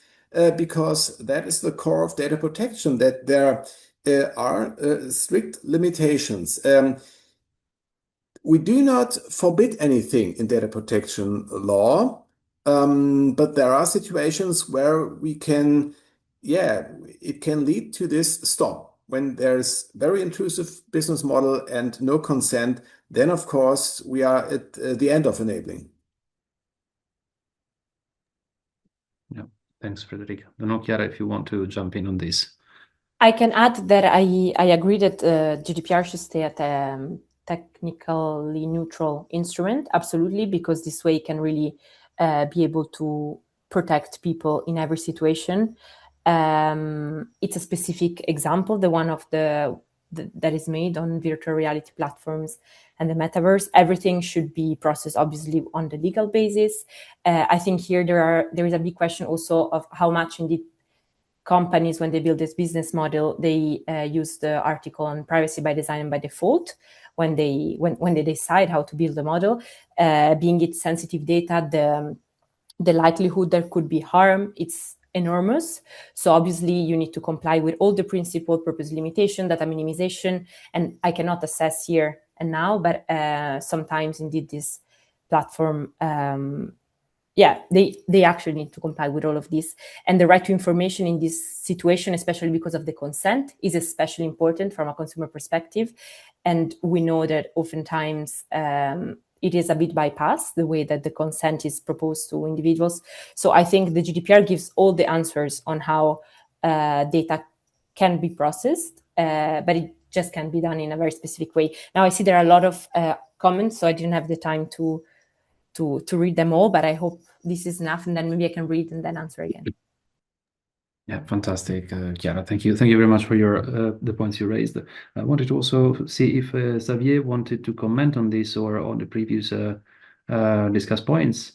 because that is the core of data protection, that there are strict limitations. We do not forbid anything in data protection law, but there are situations where we can, it can lead to this stop. When there's very intrusive business model and no consent, then of course we are at the end of enabling. Yeah, thanks, Frederica. I don't know, Chiara, if you want to jump in on this. I can add that I agree that GDPR should stay at technically neutral instrument, absolutely, because this way it can really be able to protect people in every situation. It's a specific example, the one of that is made on virtual reality platforms and the metaverse. Everything should be processed, obviously, on the legal basis. I think here there is a big question also of how much indeed companies, when they build this business model, they use the article on privacy by design and by default when they decide how to build the model. Being it sensitive data, the likelihood there could be harm, it's enormous. So obviously you need to comply with all the principle, purpose limitation, data minimization, and I cannot assess here and now, but sometimes indeed this platform they actually need to comply with all of this. And the right to information in this situation, especially because of the consent, is especially important from a consumer perspective. And we know that oftentimes it is a bit bypassed, the way that the consent is proposed to individuals. So I think the GDPR gives all the answers on how data can be processed, but it just can be done in a very specific way. Now I see there are a lot of comments, so I didn't have the time to read them all, but I hope this is enough, and then maybe I can read and then answer again. Yeah, fantastic, Chiara. Thank you. Thank you very much for the points you raised. I wanted to also see if Xavier wanted to comment on this or on the previous discussed points.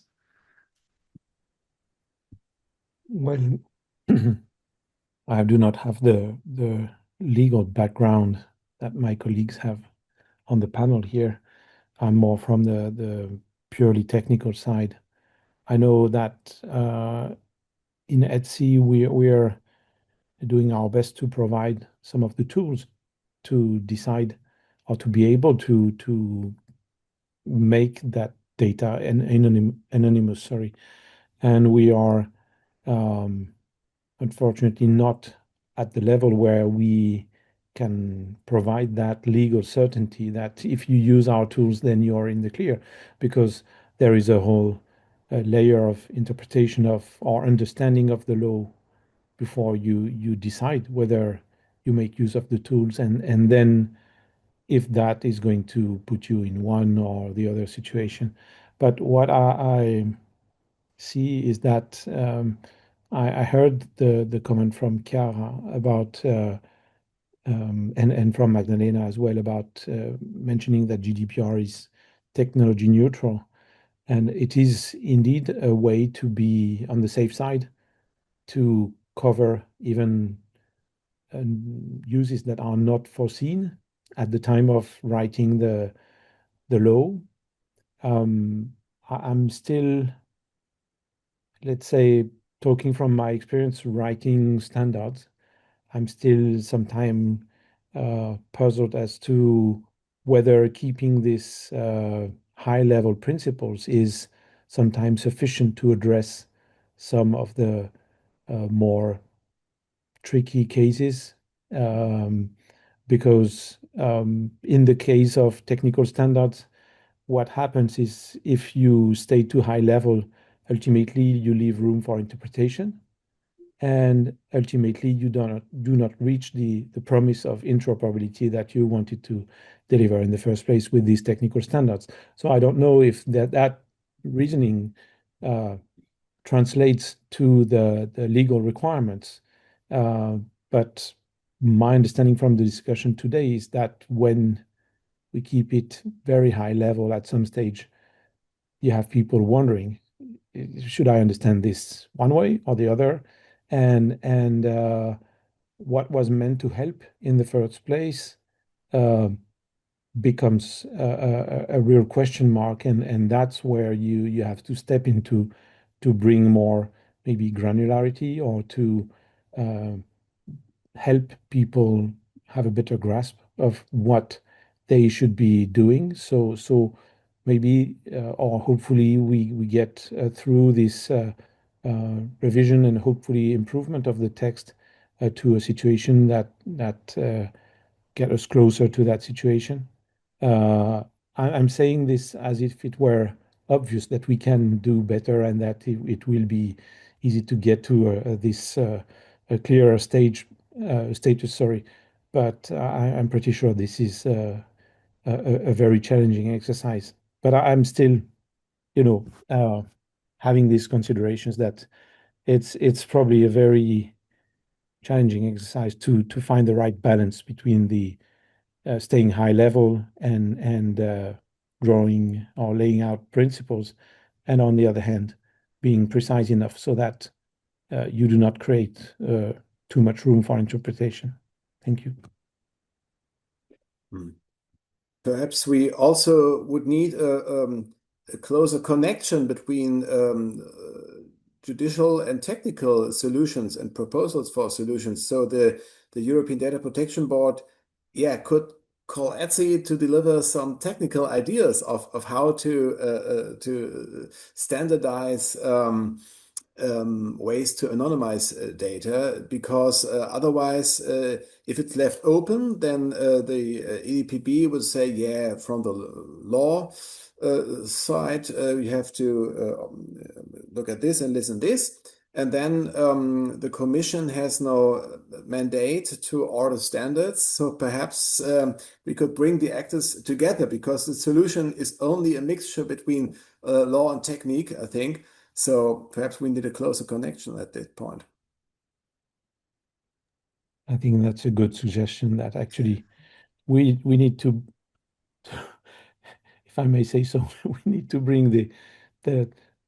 Well, I do not have the legal background that my colleagues have on the panel here. I'm more from the purely technical side. I know that in Etsy we're doing our best to provide some of the tools to decide or to be able to make that data anonymous. And we are unfortunately not at the level where we can provide that legal certainty that if you use our tools, then you're in the clear, because there is a whole layer of interpretation of or understanding of the law before you decide whether you make use of the tools, and then if that is going to put you in one or the other situation. But what I see is that I heard the comment from Chiara about and from Magdalena as well about mentioning that GDPR is technology neutral, and it is indeed a way to be on the safe side, to cover even uses that are not foreseen at the time of writing the law. I'm still, let's say, talking from my experience writing standards, I'm still sometimes puzzled as to whether keeping this high-level principles is sometimes sufficient to address some of the more tricky cases. Because in the case of technical standards, what happens is if you stay too high level, ultimately you leave room for interpretation, and ultimately you do not reach the promise of interoperability that you wanted to deliver in the first place with these technical standards. So I don't know if that reasoning translates to the legal requirements, but my understanding from the discussion today is that when we keep it very high level at some stage, you have people wondering, should I understand this one way or the other? And what was meant to help in the first place becomes a real question mark, and that's where you have to step into to bring more maybe granularity or to help people have a better grasp of what they should be doing. So maybe or hopefully we get through this revision and hopefully improvement of the text to a situation that get us closer to that situation. I'm saying this as if it were obvious that we can do better and that it will be easy to get to this a clearer status. Sorry, but I'm pretty sure this is a very challenging exercise. But I'm still, having these considerations that it's probably a very challenging exercise to find the right balance between the staying high level and drawing or laying out principles, and on the other hand, being precise enough so that you do not create too much room for interpretation. Thank you. Perhaps we also would need a closer connection between judicial and technical solutions and proposals for solutions. So the European Data Protection Board, could call ETSI to deliver some technical ideas of how to standardize ways to anonymize data, because otherwise, if it's left open, then the EDPB would say, from the law side, you have to look at this and this and this. And then the Commission has no mandate to order standards. So perhaps we could bring the actors together, because the solution is only a mixture between law and technique, I think. So perhaps we need a closer connection at that point. I think that's a good suggestion, that actually we need to, if I may say so, we need to bring the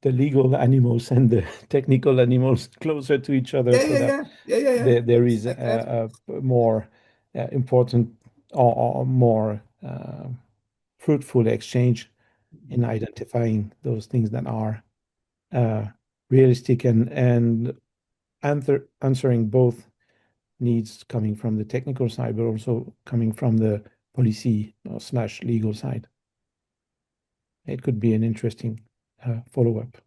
legal animals and the technical animals closer to each other, so that there is a more important or more fruitful exchange in identifying those things that are realistic and answering both needs coming from the technical side, but also coming from the policy / legal side. It could be an interesting follow-up.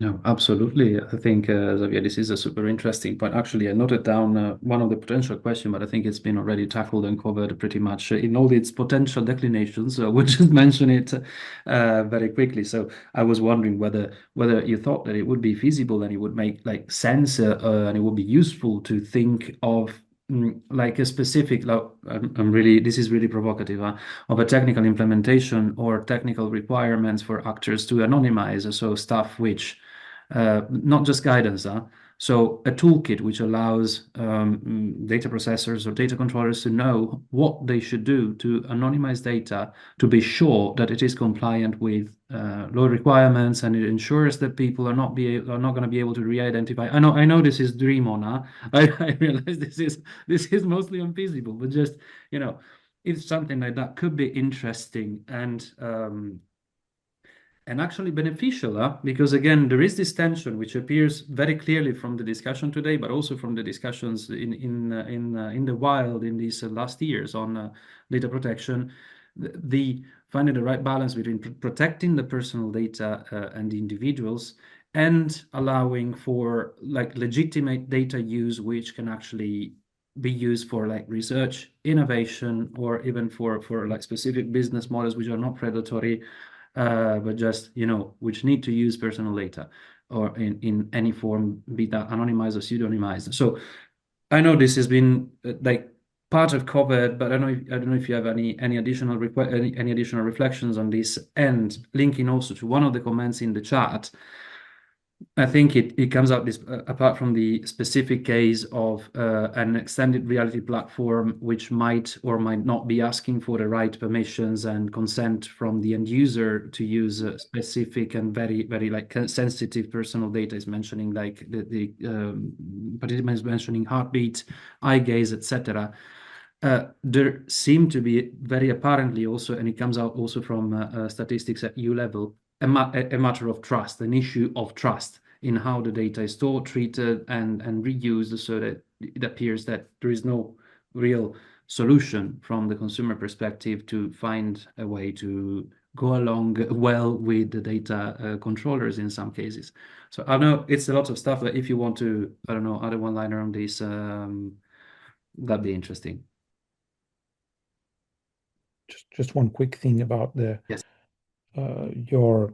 No, absolutely. I think, Xavier, this is a super interesting point. Actually, I noted down one of the potential questions, but I think it's been already tackled and covered pretty much in all its potential declinations. So we'll just mention it very quickly. So I was wondering whether you thought that it would be feasible and it would make like sense and it would be useful to think of like a specific, this is really provocative, of a technical implementation or technical requirements for actors to anonymize. So stuff which, not just guidance, So a toolkit which allows data processors or data controllers to know what they should do to anonymize data to be sure that it is compliant with law requirements, and it ensures that people are not going to be able to re-identify. I know this is dream on. I realize this is mostly unfeasible, but just if something like that could be interesting and actually beneficial, because again, there is this tension which appears very clearly from the discussion today, but also from the discussions in the wild in these last years on data protection. The finding the right balance between protecting the personal data and the individuals, and allowing for legitimate data use, which can actually be used for research, innovation, or even for specific business models which are not predatory. But just which need to use personal data or in any form, be that anonymized or pseudonymized. So I know this has been part of covered, but I don't know if you have any additional reflections on this. And linking also to one of the comments in the chat, I think it comes out this apart from the specific case of an extended reality platform which might or might not be asking for the right permissions and consent from the end user to use specific and very sensitive personal data. Is mentioning the participants mentioning heartbeat, eye gaze, etc. There seem to be very apparently also, and it comes out also from statistics at EU level, a matter of trust, an issue of trust in how the data is stored, treated, and reused, so that it appears that there is no real solution from the consumer perspective to find a way to go along well with the data controllers in some cases. So I know it's a lot of stuff, but if you want to, I don't know, add a one-liner on this, that'd be interesting. Just one quick thing about yes. Your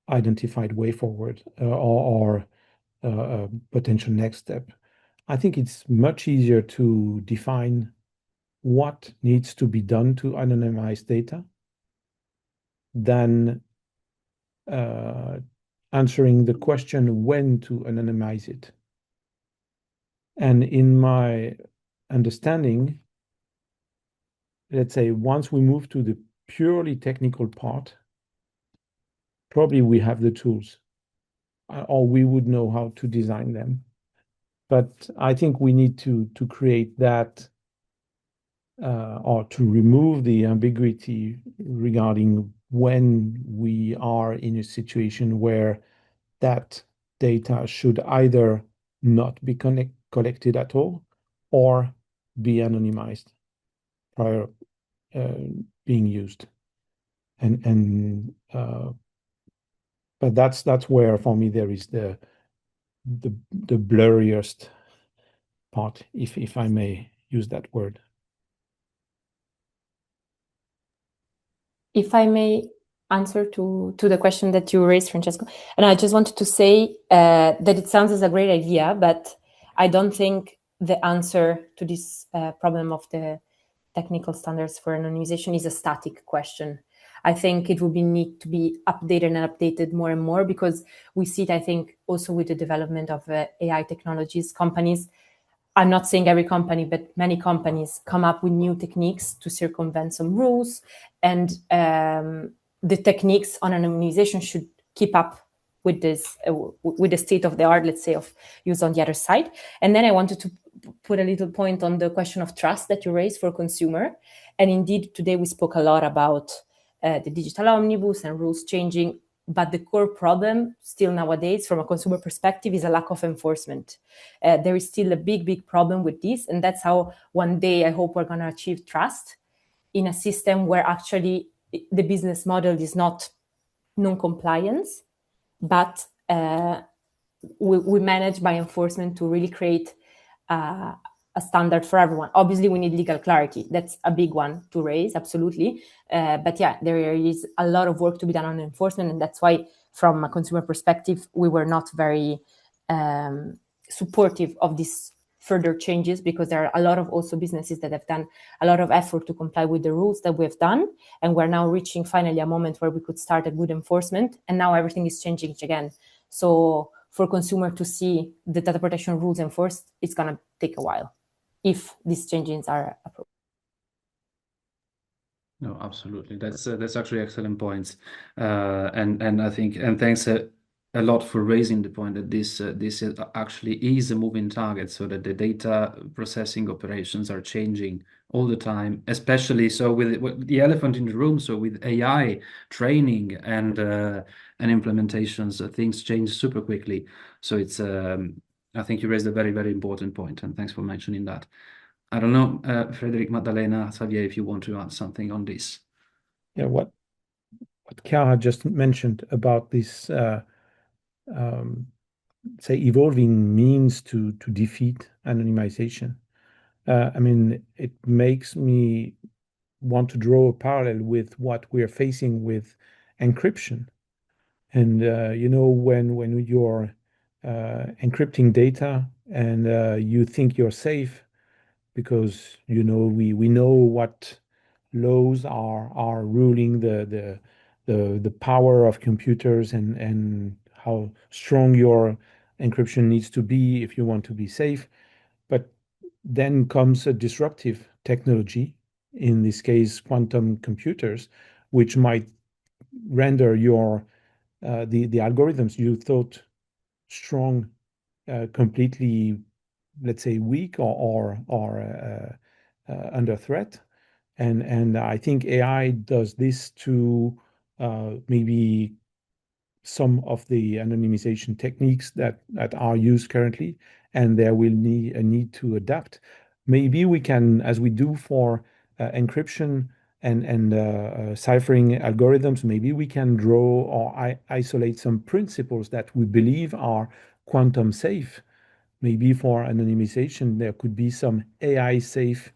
identified way forward or potential next step. I think it's much easier to define what needs to be done to anonymize data than answering the question when to anonymize it. And in my understanding, let's say once we move to the purely technical part, probably we have the tools, or we would know how to design them. But I think we need to create that or to remove the ambiguity regarding when we are in a situation where that data should either not be collected at all or be anonymized prior being used. But that's where for me there is the blurriest part, if I may use that word. If I may answer to the question that you raised, Francesco, and I just wanted to say that it sounds as a great idea, but I don't think the answer to this problem of the technical standards for anonymization is a static question. I think it will need to be updated and updated more and more, because we see it, I think, also with the development of AI technologies. Companies, I'm not saying every company, but many companies come up with new techniques to circumvent some rules, and the techniques on anonymization should keep up with this, with the state of the art, let's say, of use on the other side. And then I wanted to put a little point on the question of trust that you raised for consumer. And indeed, today we spoke a lot about the digital omnibus and rules changing, but the core problem still nowadays from a consumer perspective is a lack of enforcement. There is still a big problem with this, and that's how one day I hope we're going to achieve trust in a system where actually the business model is not non-compliance, but we manage by enforcement to really create a standard for everyone. Obviously, we need legal clarity. That's a big one to raise, absolutely. But yeah, there is a lot of work to be done on enforcement, and that's why, from a consumer perspective, we were not very supportive of these further changes, because there are a lot of also businesses that have done a lot of effort to comply with the rules that we have done, and we're now reaching finally a moment where we could start a good enforcement, and now everything is changing again. So for consumer to see the data protection rules enforced, it's going to take a while if these changes are approved. No, absolutely. That's actually excellent points, and I think thanks a lot for raising the point that this actually is a moving target, so that the data processing operations are changing all the time, especially so with the elephant in the room. So with AI training and implementations, things change super quickly. So it's I think you raised a very, very important point, and thanks for mentioning that. I don't know, Frederic, Maddalena, Xavier, if you want to add something on this. Yeah, what Chiara just mentioned about this, say, evolving means to defeat anonymization. I mean, it makes me want to draw a parallel with what we're facing with encryption. And when you're encrypting data and you think you're safe, because we know what laws are ruling the power of computers and how strong your encryption needs to be if you want to be safe. But then comes a disruptive technology, in this case quantum computers, which might render your the algorithms you thought strong completely, let's say, weak or under threat. And I think AI does this to maybe some of the anonymization techniques that are used currently, and there will be a need to adapt. Maybe we can, as we do for encryption and ciphering algorithms, maybe we can draw or isolate some principles that we believe are quantum safe. Maybe for anonymization, there could be some AI safe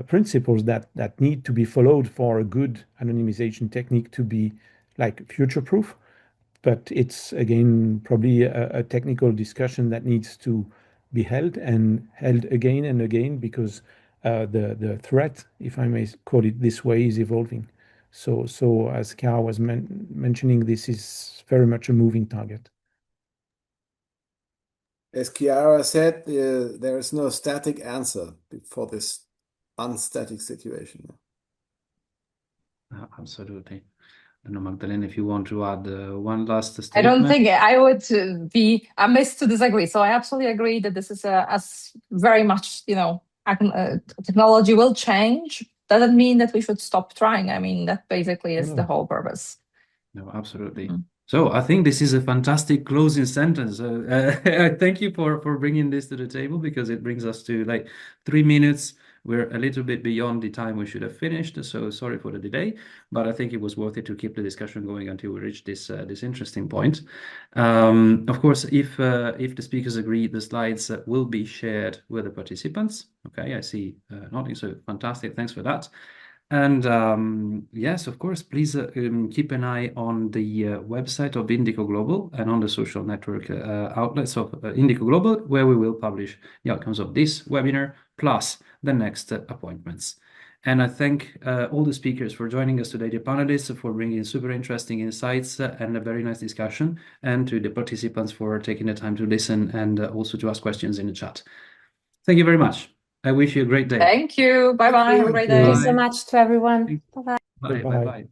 principles that need to be followed for a good anonymization technique to be like future proof. But it's again probably a technical discussion that needs to be held again and again, because the threat, if I may call it this way, is evolving. So as Chiara was mentioning, this is very much a moving target. As Chiara said, there is no static answer for this unstatic situation. Absolutely. I don't know, Magdalena, if you want to add one last statement. I don't think I would be amiss to disagree. So I absolutely agree that this is as very much, technology will change. Doesn't mean that we should stop trying. I mean, that basically is the whole purpose. No, absolutely. So I think this is a fantastic closing sentence. I thank you for bringing this to the table, because it brings us to like 3 minutes. We're a little bit beyond the time we should have finished, so sorry for the delay, but I think it was worth it to keep the discussion going until we reach this interesting point. Of course, if the speakers agree, the slides will be shared with the participants. Okay, I see nodding, so fantastic. Thanks for that. And yes, of course, please keep an eye on the website of InDiCo-Global and on the social network outlets of InDiCo-Global, where we will publish the outcomes of this webinar plus the next appointments. And I thank all the speakers for joining us today, the panelists for bringing super interesting insights and a very nice discussion, and to the participants for taking the time to listen and also to ask questions in the chat. Thank you very much. I wish you a great day. Thank you. Bye-bye. Have a great day. Thank you so much to everyone. Bye-bye. Bye.